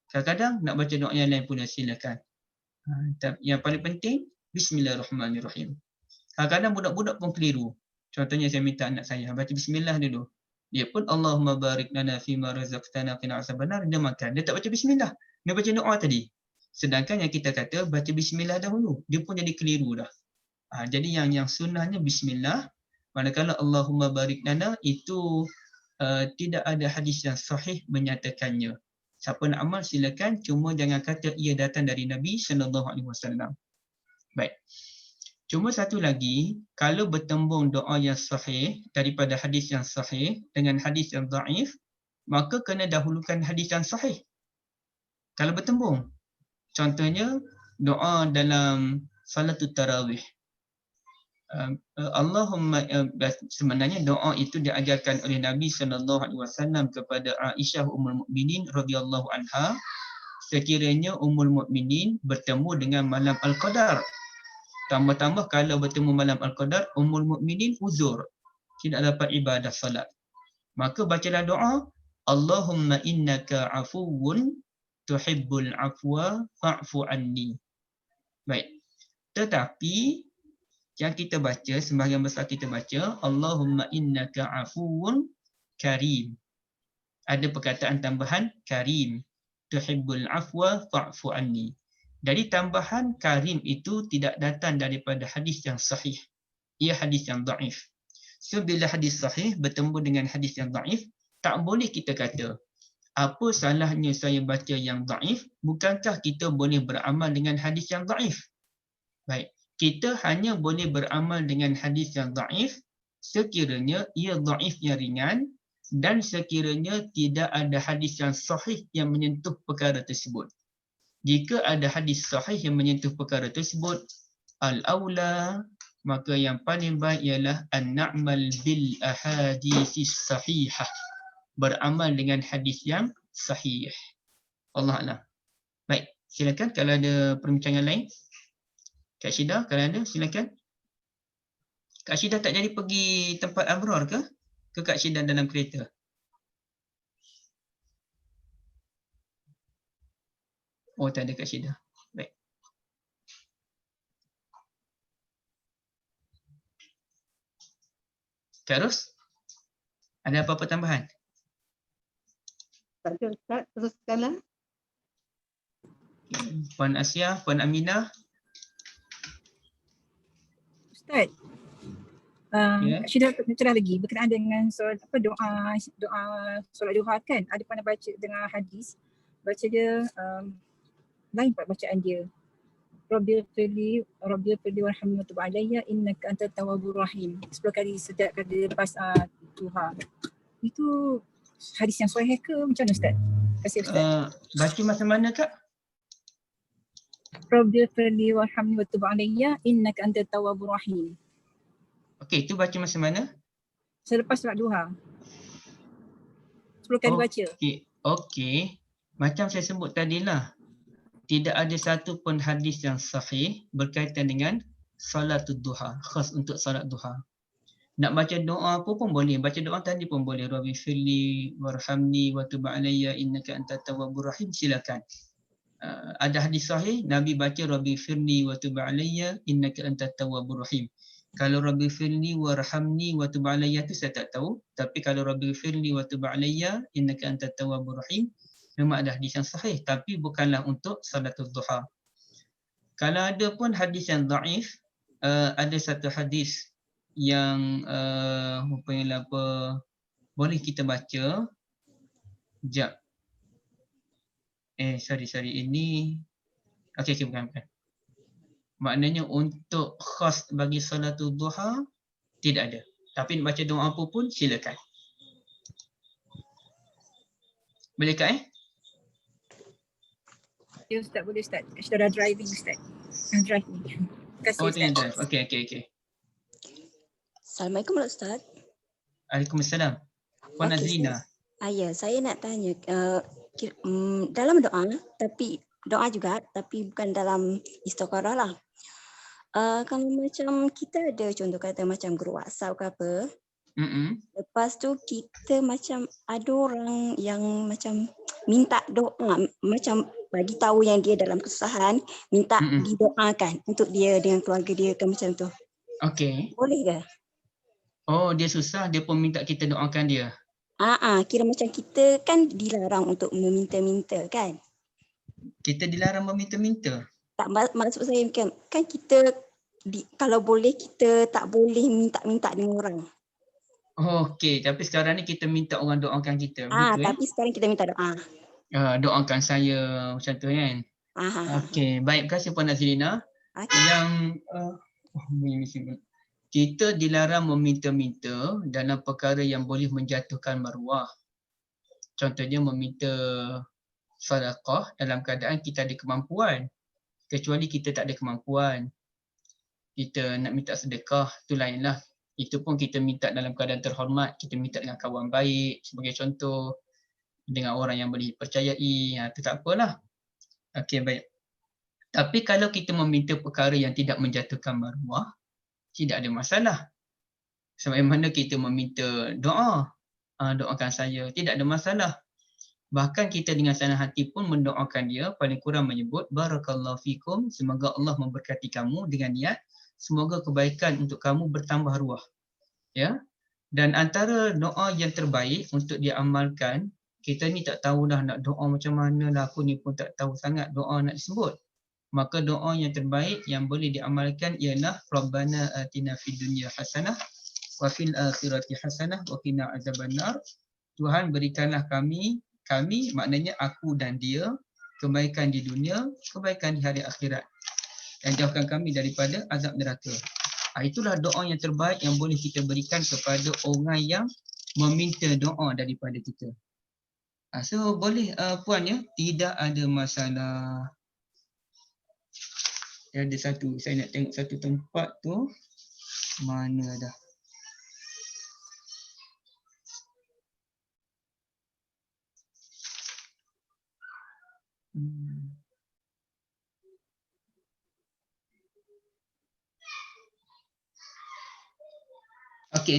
S4: Kadang-kadang nak baca doa yang lain pun silakan. Yang paling penting Bismillahirrahmanirrahim. Kadang-kadang budak-budak pun keliru. Contohnya saya minta anak saya baca bismillah dulu. Dia pun Allahumma barik lana fima razaqtana wa qina azabannar, dia makan. Dia tak baca bismillah. Dia baca doa tadi. Sedangkan yang kita kata baca bismillah dahulu. Dia pun jadi keliru dah. Jadi yang sunnahnya bismillah. Manakala Allahumma barik lana itu tidak ada hadis yang sahih menyatakannya. Siapa nak amal silakan, cuma jangan kata ia datang dari Nabi SAW. Baik. Cuma satu lagi, kalau bertembung doa yang sahih daripada hadis yang sahih dengan hadis yang dhaif, maka kena dahulukan hadis yang sahih. Kalau bertembung. Contohnya doa dalam salatul tarawih. Allahumma, sebenarnya doa itu diajarkan oleh Nabi SAW kepada Aisyah Ummul Mukminin radhiyallahu anha sekiranya Ummul Mukminin bertemu dengan malam Al-Qadar. Tambah-tambah kalau bertemu malam Al-Qadar, Ummul Mukminin uzur, tidak dapat ibadah salat. Maka bacalah doa, Allahumma innaka afuwun tuhibbul afwa fa'fu anni. Baik. Tetapi yang kita baca, sembahyang besar kita baca, Allahumma innaka afuwun karim. Ada perkataan tambahan karim. Tuhibbul afwa fa'fu anni. Jadi tambahan karim itu tidak datang daripada hadis yang sahih. Ia hadis yang dhaif. So bila hadis sahih bertemu dengan hadis yang dhaif, tak boleh kita kata, apa salahnya saya baca yang dhaif? Bukankah kita boleh beramal dengan hadis yang dhaif? Baik. Kita hanya boleh beramal dengan hadis yang dhaif sekiranya ia dhaif yang ringan dan sekiranya tidak ada hadis yang sahih yang menyentuh perkara tersebut. Jika ada hadis sahih yang menyentuh perkara tersebut, al-aula, maka yang paling baik ialah an-na'mal bil ahaditsis sahihah. Beramal dengan hadis yang sahih. Allah A'lam. Baik, silakan kalau ada perbincangan lain. Kak Syida, kalau ada, silakan. Kak Syida tak jadi pergi tempat Abror ke? Ke Kak Syida dalam kereta? Oh, tak ada Kak Syida. Baik. Kak Ros, ada apa-apa tambahan?
S2: Tak ada Ustaz, teruskanlah.
S4: Puan Asia, Puan Aminah.
S1: Ustaz, Kak Syida cerah lagi berkenaan dengan solat, doa solat duha kan, ada pernah baca dengan hadis, baca dia lain bacaan dia. Rabbil firli warhamni wa tub alayya innaka antat tawwabur rahim. 10 kali setiap kali lepas duha. Itu hadis yang sahih ke macam mana Ustaz? Terima kasih Ustaz.
S4: Baca macam mana Kak?
S1: Rabbil firli warhamni wa tub alayya innaka antat tawwabur rahim.
S4: Okey, itu baca macam mana?
S1: Selepas solat duha. 10 kali baca.
S4: Okey. Macam saya sebut tadilah, tidak ada satu pun hadis yang sahih berkaitan dengan salatul duha, khas untuk salat duha. Nak baca doa apa pun boleh, baca doa tadi pun boleh. Rabbi firli warhamni wa tub alayya innaka antat tawwabur rahim, silakan. Ada hadis sahih, Nabi baca Rabbi firli wa tub alayya innaka antat tawwabur rahim. Kalau Rabbi firli warhamni wa tub alayya tu saya tak tahu, tapi kalau Rabbi firli wa tub alayya innaka antat tawwabur rahim, memang ada hadis yang sahih, tapi bukanlah untuk salatul duha. Kalau ada pun hadis yang dhaif, ada satu hadis yang boleh kita baca. Sekejap. Sorry, ini okey, bukan. Maknanya untuk khas bagi salatul duha tidak ada. Tapi nak baca doa apa pun silakan. Boleh Kak
S1: Ya Ustaz, boleh Ustaz. Saya dah driving Ustaz. Driving. Terima kasih Ustaz.
S4: Drive. Okey.
S7: Assalamualaikum Ustaz.
S4: Waalaikumsalam. Puan Azlina.
S7: Ya, saya nak tanya dalam doa, tapi doa juga, tapi bukan dalam istikharah lah. Kalau macam kita ada contoh kata macam group WhatsApp ke apa, lepas tu kita macam ada orang yang macam minta doa, macam bagi tahu yang dia dalam kesusahan, minta didoakan untuk dia dengan keluarga dia ke macam tu.
S4: Okey.
S7: Boleh ke?
S4: Oh, dia susah, dia pun minta kita doakan dia.
S7: Kira macam kita kan dilarang untuk meminta-minta kan?
S4: Kita dilarang meminta-minta?
S7: Tak, maksud saya kan kita kalau boleh kita tak boleh minta-minta dengan orang.
S4: Okey, tapi sekarang ni kita minta orang doakan kita.
S7: Tapi sekarang kita minta doa.
S4: doakan saya macam tu kan. Okey, baik, terima kasih Puan Nazrina. Yang kita dilarang meminta-minta dalam perkara yang boleh menjatuhkan maruah. Contohnya meminta sedekah dalam keadaan kita ada kemampuan. Kecuali kita tak ada kemampuan, kita nak minta sedekah, tu lainlah. Itu pun kita minta dalam keadaan terhormat, kita minta dengan kawan baik sebagai contoh, dengan orang yang boleh dipercayai, itu tak apalah. Okey, baik. Tapi kalau kita meminta perkara yang tidak menjatuhkan maruah, tidak ada masalah. Sebagaimana kita meminta doa, doakan saya, tidak ada masalah. Bahkan kita dengan senang hati pun mendoakan dia, paling kurang menyebut barakallahu fikum, semoga Allah memberkati kamu dengan niat semoga kebaikan untuk kamu bertambah ruah. Ya. Dan antara doa yang terbaik untuk diamalkan, kita ni tak tahulah nak doa macam mana lah, aku ni pun tak tahu sangat doa nak disebut. Maka doa yang terbaik yang boleh diamalkan ialah Rabbana atina fid dunya hasanah wa fil akhirati hasanah wa qina azabannar. Tuhan berikanlah kami maknanya aku dan dia, kebaikan di dunia, kebaikan di hari akhirat, dan jauhkan kami daripada azab neraka. Itulah doa yang terbaik yang boleh kita berikan kepada orang yang meminta doa daripada kita. So boleh puan ya, tidak ada masalah. Ada satu, saya nak tengok satu tempat tu mana dah. Okey,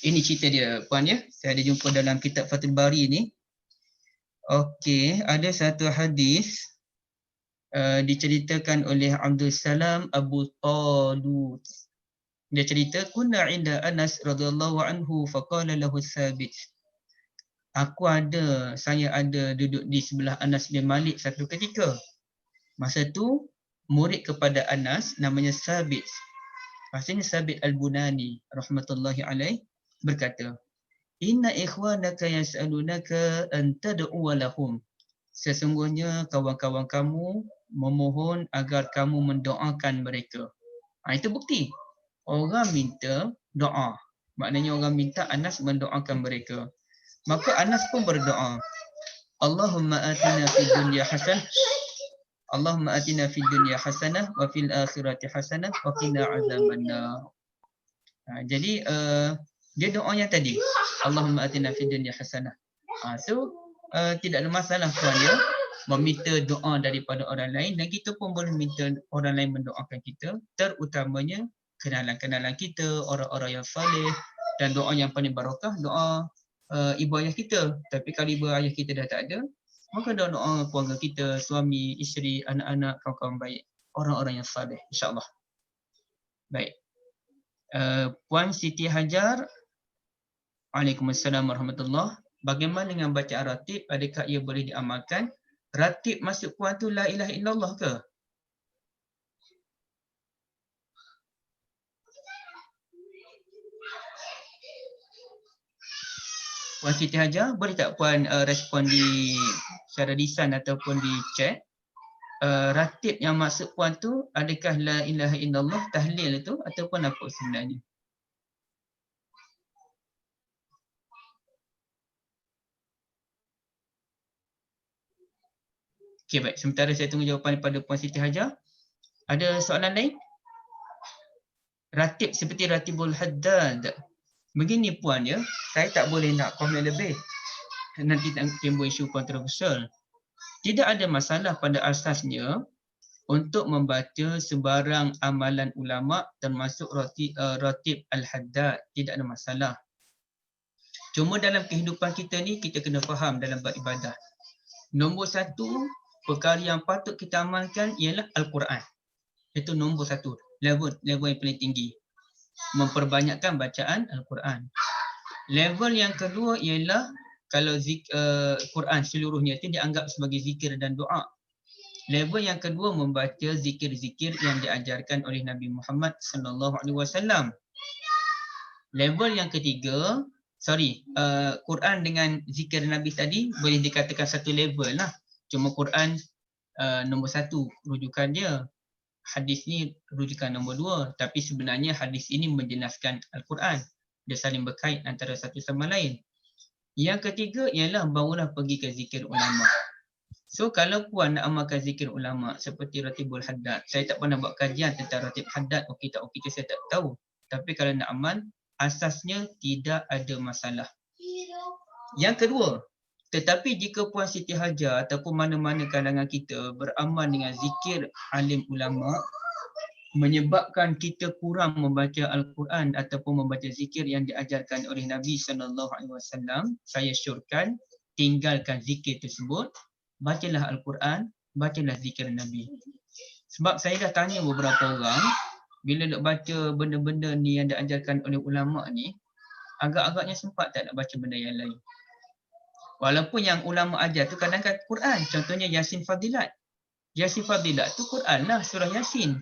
S4: ini cerita dia puan ya. Saya ada jumpa dalam kitab Fathul Bari ni. Okey, ada satu hadis diceritakan oleh Abdul Salam Abu Talut. Dia cerita, kunna inda Anas radhiyallahu anhu faqala lahu Thabit. Saya ada duduk di sebelah Anas bin Malik satu ketika. Masa tu murid kepada Anas namanya Thabit. Maksudnya Thabit Al-Bunani rahmatullahi alaih berkata, inna ikhwanaka yas'alunaka an tad'u lahum. Sesungguhnya kawan-kawan kamu memohon agar kamu mendoakan mereka. Itu bukti. Orang minta doa. Maknanya orang minta Anas mendoakan mereka. Maka Anas pun berdoa. Allahumma atina fid dunya hasanah. Allahumma atina fid dunya hasanah wa fil akhirati hasanah wa qina azabannar. Jadi dia doanya tadi, Allahumma atina fid dunya hasanah. Tidak ada masalah tuan ya meminta doa daripada orang lain, dan kita pun boleh minta orang lain mendoakan kita, terutamanya kenalan-kenalan kita, orang-orang yang saleh, dan doa yang paling barakah doa ibu ayah kita. Tapi kalau ibu ayah kita dah tak ada, maka doa keluarga kita, suami, isteri, anak-anak, kawan-kawan baik, orang-orang yang saleh, insya-Allah. Baik. Puan Siti Hajar, Waalaikumsalam warahmatullahi. Bagaimana dengan bacaan ratib? Adakah ia boleh diamalkan? Ratib maksud puan tu la ilaha illallah ke? Puan Siti Hajar, boleh tak puan respon di secara lisan ataupun di chat? Ratib yang maksud puan tu adakah la ilaha illallah tahlil itu ataupun apa sebenarnya? Okey, baik. Sementara saya tunggu jawapan daripada Puan Siti Hajar. Ada soalan lain? Ratib seperti Ratibul Haddad. Begini puan ya, saya tak boleh nak komen lebih. Nanti timbul isu kontroversial. Tidak ada masalah pada asasnya untuk membaca sebarang amalan ulama termasuk Ratib Al-Haddad. Tidak ada masalah. Cuma dalam kehidupan kita ni kita kena faham dalam beribadah. Nombor satu, perkara yang patut kita amalkan ialah Al-Quran. Itu nombor satu, level yang paling tinggi. Memperbanyakkan bacaan Al-Quran. Level yang kedua ialah kalau Quran seluruhnya itu dianggap sebagai zikir dan doa. Level yang kedua membaca zikir-zikir yang diajarkan oleh Nabi Muhammad sallallahu alaihi wasallam. Level yang ketiga Quran dengan zikir Nabi tadi boleh dikatakan satu level lah. Cuma Quran nombor 1 rujukan dia. Hadis ni rujukan nombor 2. Tapi sebenarnya hadis ini menjelaskan Al-Quran. Dia saling berkait antara satu sama lain. Yang ketiga ialah barulah pergi ke zikir ulama. So kalau puan nak amalkan zikir ulama seperti Ratibul Haddad, saya tak pernah buat kajian tentang Ratib Haddad, okey tak okey saya tak tahu. Tapi kalau nak amal, asasnya tidak ada masalah. Yang kedua, tetapi jika Puan Siti Hajar ataupun mana-mana kalangan kita beramal dengan zikir alim ulama, menyebabkan kita kurang membaca Al-Quran ataupun membaca zikir yang diajarkan oleh Nabi SAW, saya syorkan tinggalkan zikir tersebut, bacalah Al-Quran, bacalah zikir Nabi. Sebab saya dah tanya beberapa orang, bila nak baca benda-benda ni yang diajarkan oleh ulama ni, agak-agaknya sempat tak nak baca benda yang lain. Walaupun yang ulama ajar tu kadang-kadang Quran, contohnya Yasin Fadilat. Yasin Fadilat tu Quran lah, surah Yasin.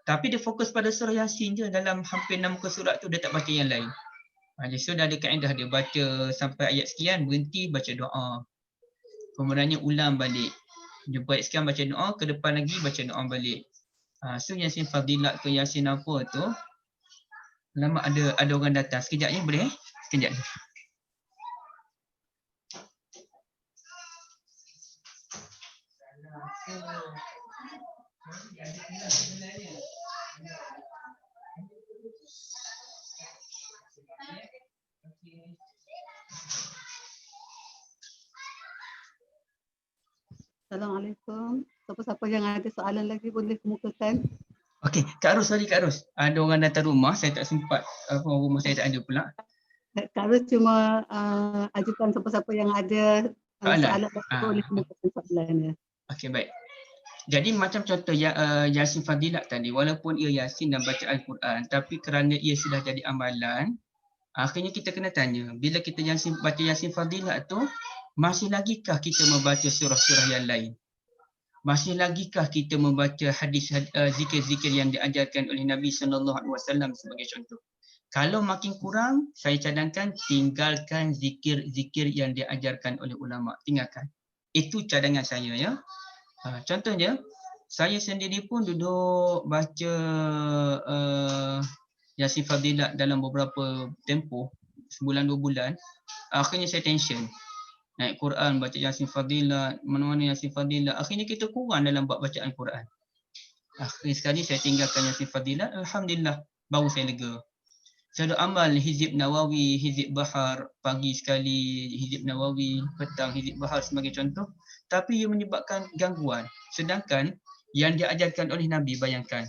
S4: Tapi dia fokus pada surah Yasin je, dalam hampir 6 muka surat tu dia tak baca yang lain. So dah ada kaedah dia baca sampai ayat sekian, berhenti baca doa. Kemudiannya ulang balik. Jumpa ayat sekian baca doa, ke depan lagi baca doa balik. So Yasin Fadilat ke Yasin apa tu, lama ada orang datang. Sekejap je boleh? Sekejap je.
S2: Assalamualaikum. Siapa-siapa yang ada soalan lagi boleh kemukakan.
S4: Okey, Kak Ros, sorry Kak Ros. Ada orang datang rumah, saya tak sempat, rumah saya tak ada pula.
S2: Kak Ros cuma ajukan siapa-siapa yang ada soalan lagi boleh kemukakan soalannya.
S4: Okey, baik. Jadi macam contoh Yasin Fadilat tadi, walaupun ia Yasin dan baca Al-Quran, tapi kerana ia sudah jadi amalan, akhirnya kita kena tanya, bila kita baca Yasin Fadilat tu, masih lagikah kita membaca surah-surah yang lain? Masih lagikah kita membaca hadis zikir-zikir yang diajarkan oleh Nabi SAW sebagai contoh? Kalau makin kurang, saya cadangkan tinggalkan zikir-zikir yang diajarkan oleh ulama. Tinggalkan. Itu cadangan saya ya. Contohnya, saya sendiri pun duduk baca Yasin Fadilat dalam beberapa tempoh, sebulan 2 bulan. Akhirnya saya tension. Naik Quran, baca Yasin Fadilat, mana-mana Yasin Fadilat. Akhirnya kita kurang dalam buat bacaan Quran. Akhir sekali saya tinggalkan Yasin Fadilat. Alhamdulillah, baru saya lega. Saya dah amal Hizib Nawawi, Hizib Bahar, pagi sekali Hizib Nawawi, petang Hizib Bahar sebagai contoh. Tapi ia menyebabkan gangguan. Sedangkan yang diajarkan oleh Nabi, bayangkan.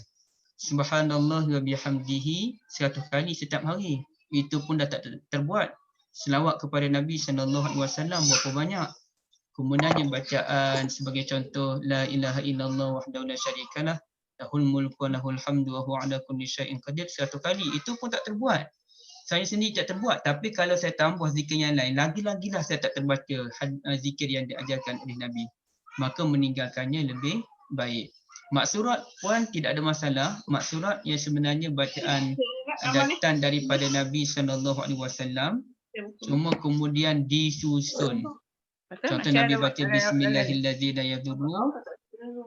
S4: Subhanallah wa bihamdihi 100 kali setiap hari. Itu pun dah tak terbuat. Selawat kepada Nabi SAW berapa banyak. Kemudian bacaan sebagai contoh la ilaha illallah wahdahu la syarikalah lahul mulku wa lahul hamdu wa huwa ala kulli syai'in qadir 100 kali. Itu pun tak terbuat. Saya sendiri tak terbuat. Tapi kalau saya tambah zikir yang lain, lagi-lagilah saya tak terbaca zikir yang diajarkan oleh Nabi. Maka meninggalkannya lebih baik. Maksurat puan tidak ada masalah. Maksurat yang sebenarnya bacaan datang daripada Nabi SAW. Cuma kemudian disusun. Contoh Nabi baca Bismillahirrahmanirrahim la yadurru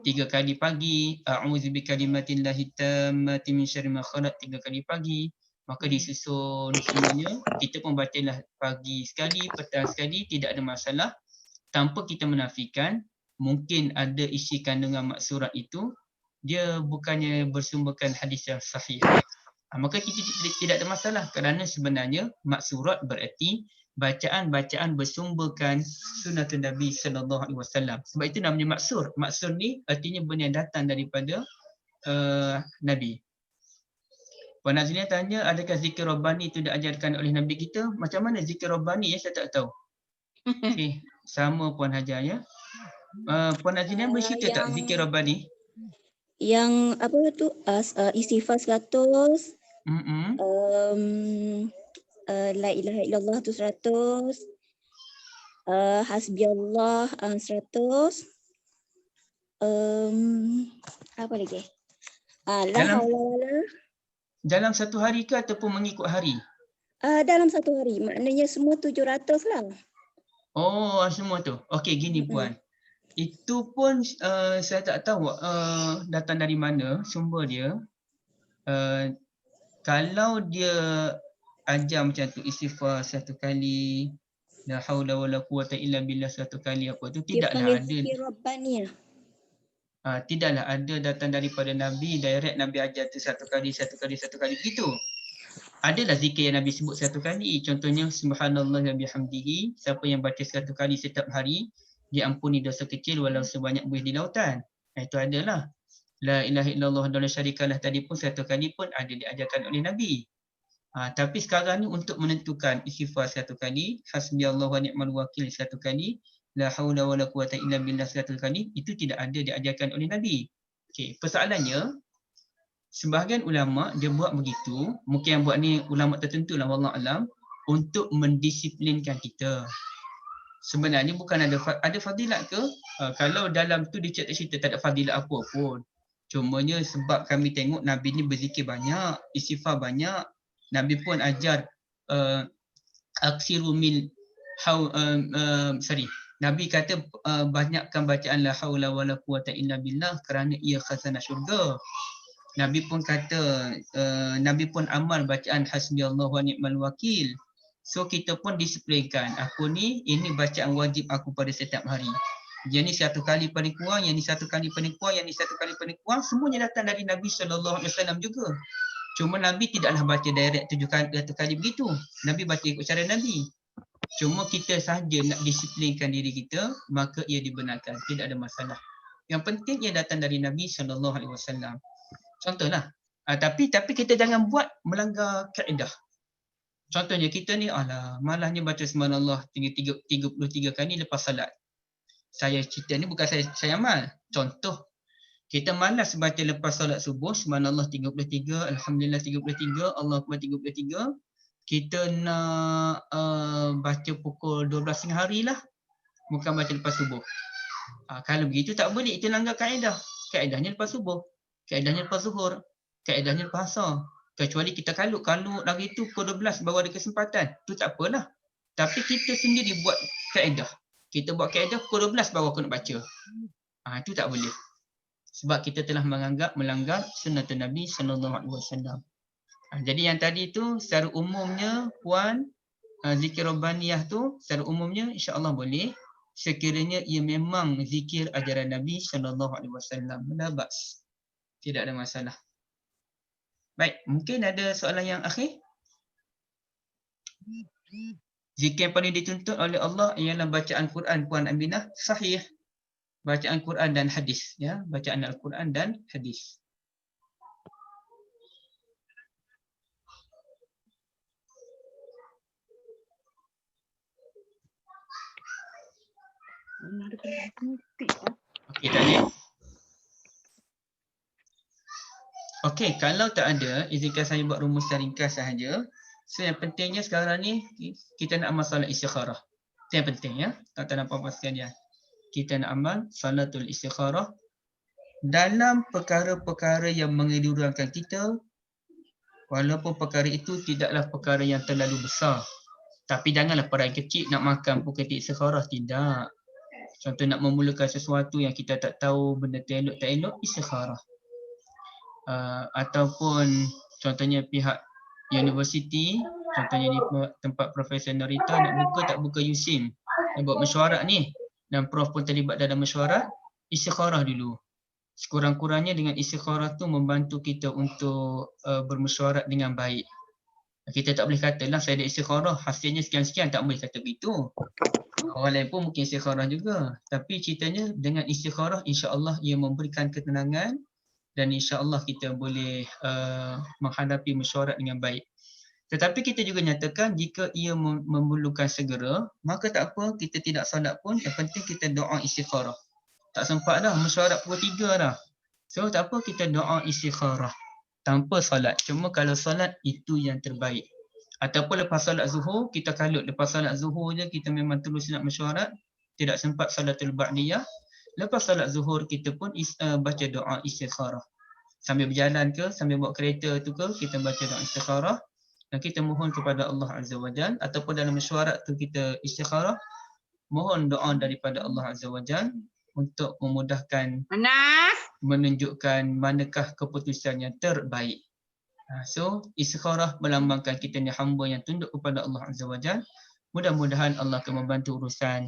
S4: 3 kali pagi, a'udzu bikalimatillahi tammati min syarri ma khalaq 3 kali pagi. Maka disusun semuanya. Kita pun bacalah pagi sekali, petang sekali, tidak ada masalah. Tanpa kita menafikan mungkin ada isi kandungan maksurat itu dia bukannya bersumberkan hadis yang sahih. Maka kita tidak ada masalah kerana sebenarnya maksurat bererti bacaan-bacaan bersumberkan sunnah Nabi SAW. Sebab itu namanya maksur. Maksur ni artinya benda yang datang daripada Nabi. Puan Nazrina tanya, adakah zikir Rabbani itu diajarkan oleh Nabi kita? Macam mana zikir Rabbani ya? Saya tak tahu. Okay. Sama Puan Hajar ya. Puan Nazrina bercerita tak zikir Rabbani?
S7: Yang apa tu? Istighfar 100. La ilaha illallah tu 100. Hasbiyallah 100. Apa lagi? La haula wala.
S4: Dalam satu hari ke ataupun mengikut hari?
S7: Dalam satu hari, maknanya semua 700 lah.
S4: Oh, semua tu. Okey, gini Puan. Itu pun saya tak tahu datang dari mana sumber dia. Kalau dia ajar macam tu, istighfar 1 kali, la haula wala quwata illa billah 1 kali, apa tu,
S7: Dia
S4: tidaklah
S7: panggil
S4: ada.
S7: zikir Rabbaniyah.
S4: Tidaklah ada datang daripada Nabi, direct Nabi ajar tu 1 kali, 1 kali, 1 kali gitu. Adalah zikir yang Nabi sebut 1 kali. Contohnya subhanallah wa bihamdihi, siapa yang baca 1 kali setiap hari, diampuni dosa kecil walau sebanyak buih di lautan. Itu adalah. La ilaha illallah wa la syarikalah tadi pun 1 kali pun ada diajarkan oleh Nabi. Tapi sekarang ni untuk menentukan istighfar 1 kali, hasbiyallahu wa ni'mal wakil 1 kali, la haula wala quwata illa billah 1 kali, itu tidak ada diajarkan oleh Nabi. Okey, persoalannya sebahagian ulama dia buat begitu, mungkin yang buat ni ulama tertentu lah wallahu alam, untuk mendisiplinkan kita. Sebenarnya bukan ada fadilat ke? Kalau dalam tu dia cerita tak ada fadilat apa pun. Cumanya sebab kami tengok Nabi ni berzikir banyak, istighfar banyak. Nabi pun ajar aksiru mil Nabi kata banyakkan bacaan la haula wala quwata illa billah kerana ia khazanah syurga. Nabi pun kata Nabi pun amal bacaan hasbiyallahu wa ni'mal wakil. So kita pun disiplinkan. Aku ni ini bacaan wajib aku pada setiap hari. Yang ni 1 kali paling kurang, yang ni 1 kali paling kurang, yang ni 1 kali paling kurang, semuanya datang dari Nabi SAW juga. Cuma Nabi tidaklah baca direct 7 kali begitu. Nabi baca ikut cara Nabi. Cuma kita sahaja nak disiplinkan diri kita, maka ia dibenarkan. Tidak ada masalah. Yang penting ia datang dari Nabi SAW. Contohlah. Tapi kita jangan buat melanggar kaedah. Contohnya kita ni, malahnya baca subhanallah 33 kali lepas salat. Saya cerita ni bukan saya amal. Contoh. Kita malas baca lepas solat subuh, subhanallah 33, alhamdulillah 33, Allahu akbar 33. Kita nak baca pukul 12 tengah hari lah. Bukan baca lepas subuh. Kalau begitu tak boleh, itu langgar kaedah. Kaedahnya lepas subuh, kaedahnya lepas zuhur, kaedahnya lepas asar. Kecuali kita kalut lagi tu pukul 12 baru ada kesempatan. Tu tak apalah. Tapi kita sendiri buat kaedah. Kita buat kaedah pukul 12 baru aku nak baca. Itu tak boleh. Sebab kita telah melanggar sunnah Nabi SAW. Jadi yang tadi tu secara umumnya Puan, zikir Rabbaniyah tu secara umumnya insya-Allah boleh. Sekiranya ia memang zikir ajaran Nabi SAW. La bas. Tidak ada masalah. Baik, mungkin ada soalan yang akhir? Zikir yang paling dituntut oleh Allah ialah bacaan Quran, Puan Aminah. Sahih. Bacaan Quran dan hadis, ya, bacaan Al-Quran dan hadis. Okey, tak ada. Okey, kalau tak ada, izinkan saya buat rumus ringkas sahaja. So yang pentingnya sekarang ni kita nak amal solat istikharah. Itu yang penting, ya. Tak apa-apa sekalian. Kita nak amal salatul istikharah dalam perkara-perkara yang mengedurangkan kita, walaupun perkara itu tidaklah perkara yang terlalu besar. Tapi janganlah perkara kecil nak makan pun ketika istikharah, tidak. Contoh nak memulakan sesuatu yang kita tak tahu benda tu elok tak elok, istikharah. Ataupun contohnya pihak universiti, contohnya di tempat Profesor Norita nak buka tak buka USIM, nak buat mesyuarat ni, dan Prof pun terlibat dalam mesyuarat, istikharah dulu. Sekurang-kurangnya dengan istikharah tu membantu kita untuk bermesyuarat dengan baik. Kita tak boleh katalah saya ada istikharah, hasilnya sekian-sekian, tak boleh kata begitu. Orang lain pun mungkin istikharah juga. Tapi ceritanya dengan istikharah insya-Allah ia memberikan ketenangan dan insya-Allah kita boleh menghadapi mesyuarat dengan baik. Tetapi kita juga nyatakan jika ia memerlukan segera, maka tak apa, kita tidak solat pun, yang penting kita doa istikharah. Tak sempat dah, mesyuarat pukul 3 dah. So tak apa, kita doa istikharah tanpa solat. Cuma kalau solat itu yang terbaik. Ataupun lepas solat zuhur, kita kalut lepas solat zuhur je kita memang terus nak mesyuarat, tidak sempat salatul ba'diyah. Lepas solat zuhur kita pun baca doa istikharah. Sambil berjalan ke, sambil bawa kereta tu ke, kita baca doa istikharah. dan kita mohon kepada Allah Azza wa Jalla, ataupun dalam mesyuarat tu kita istikharah, mohon doa daripada Allah Azza wa Jalla untuk memudahkan, menunjukkan manakah keputusan yang terbaik. So istikharah melambangkan kita ni hamba yang tunduk kepada Allah Azza wa Jalla. Mudah-mudahan Allah akan membantu urusan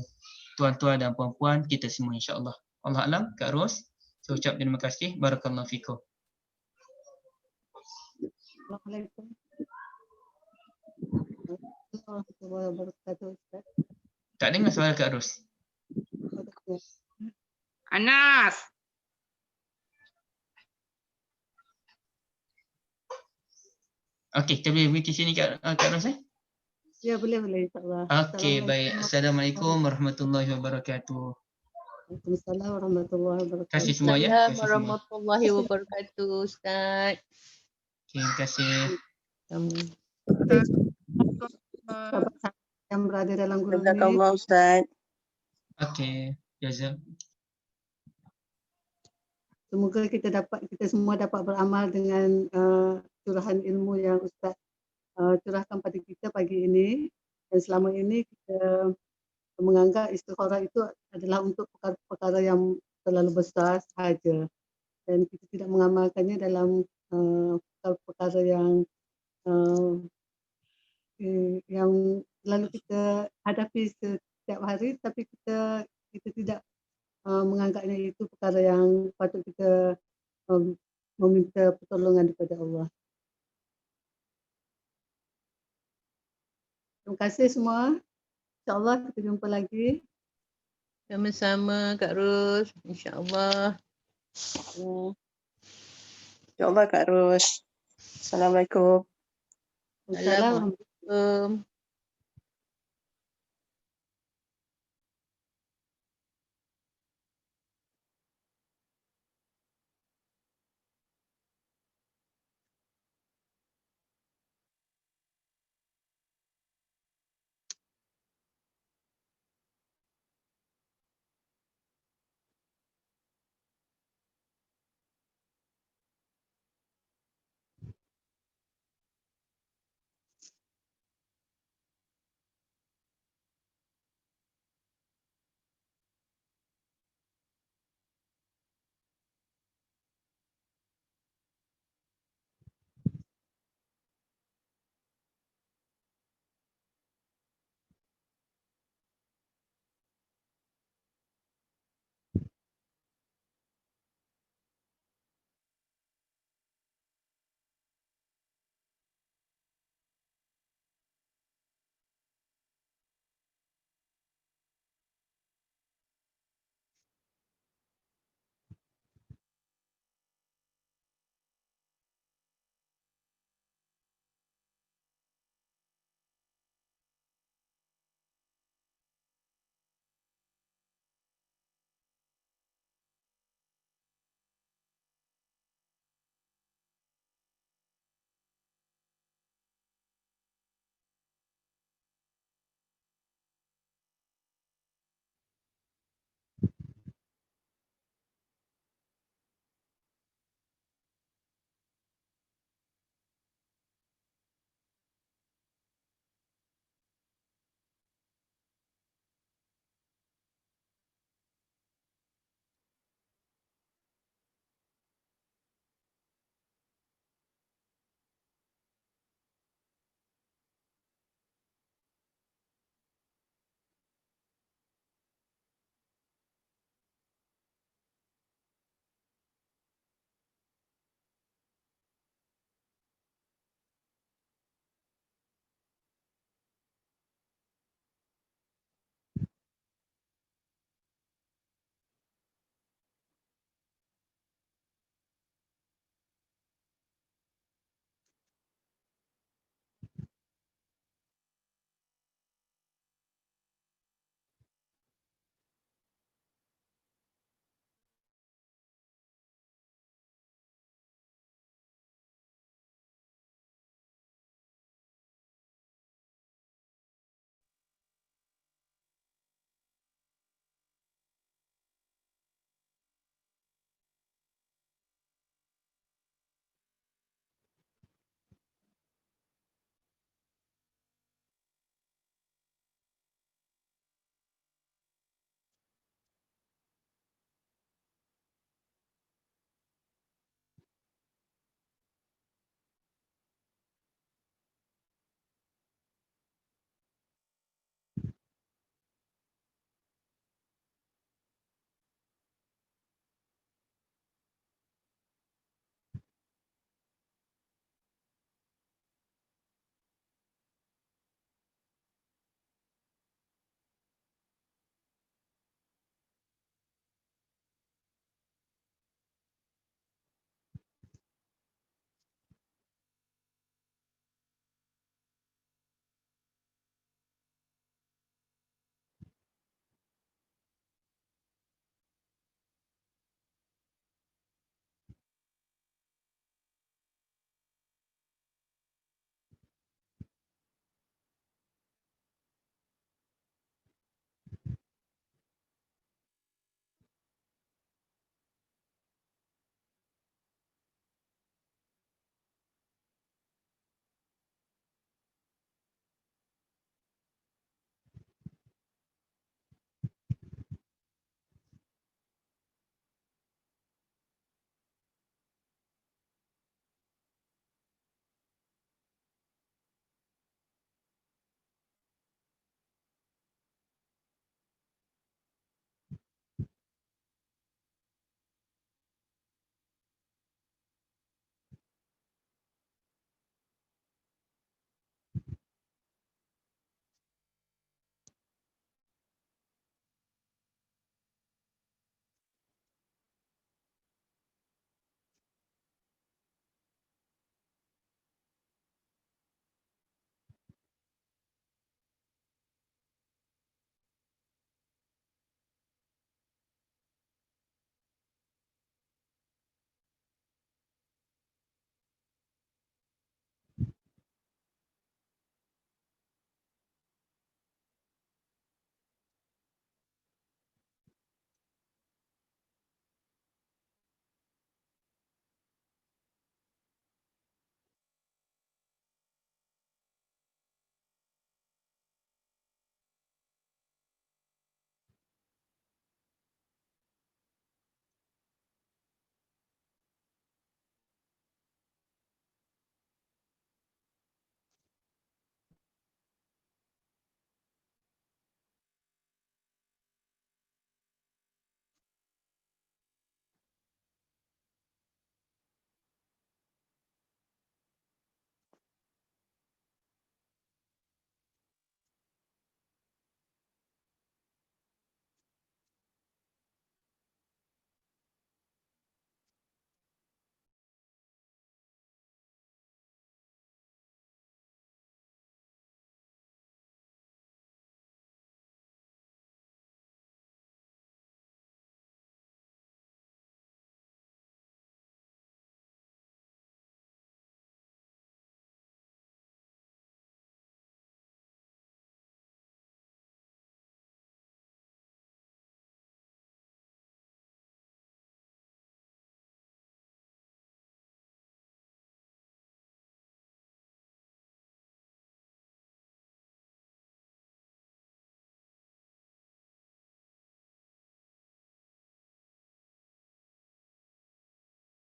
S4: tuan-tuan dan puan-puan kita semua, insya-Allah. Allah alam, Kak Ros. So ucap terima kasih. Barakallahu fikum.
S2: Assalamualaikum warahmatullahi wabarakatuh, Ustaz.
S4: Tak dengar suara Kak Ros.
S8: Anas.
S4: Okey, kita boleh berhenti sini Kak Ros eh?
S2: Ya, boleh insya-Allah.
S4: Okey, baik. Assalamualaikum warahmatullahi wabarakatuh.
S2: Waalaikumsalam warahmatullahi wabarakatuh.
S4: Terima kasih semua ya.
S9: Assalamualaikum warahmatullahi wabarakatuh, Ustaz.
S4: Okay, terima kasih.
S2: Sahabat yang berada dalam guru ni.
S9: Jazakallah, Ustaz.
S4: Okey, jazak.
S2: Semoga kita semua dapat beramal dengan curahan ilmu yang Ustaz curahkan pada kita pagi ini. Dan selama ini kita menganggap istikharah itu adalah untuk perkara-perkara yang terlalu besar sahaja. Dan kita tidak mengamalkannya dalam perkara-perkara yang selalu kita hadapi setiap hari, tapi kita tidak menganggapnya itu perkara yang patut kita meminta pertolongan daripada Allah. Terima kasih semua. InsyaAllah kita jumpa lagi.
S9: Sama-sama Kak Ros. InsyaAllah. InsyaAllah Kak Ros. Assalamualaikum.
S2: Assalamualaikum.
S9: Assalamualaikum.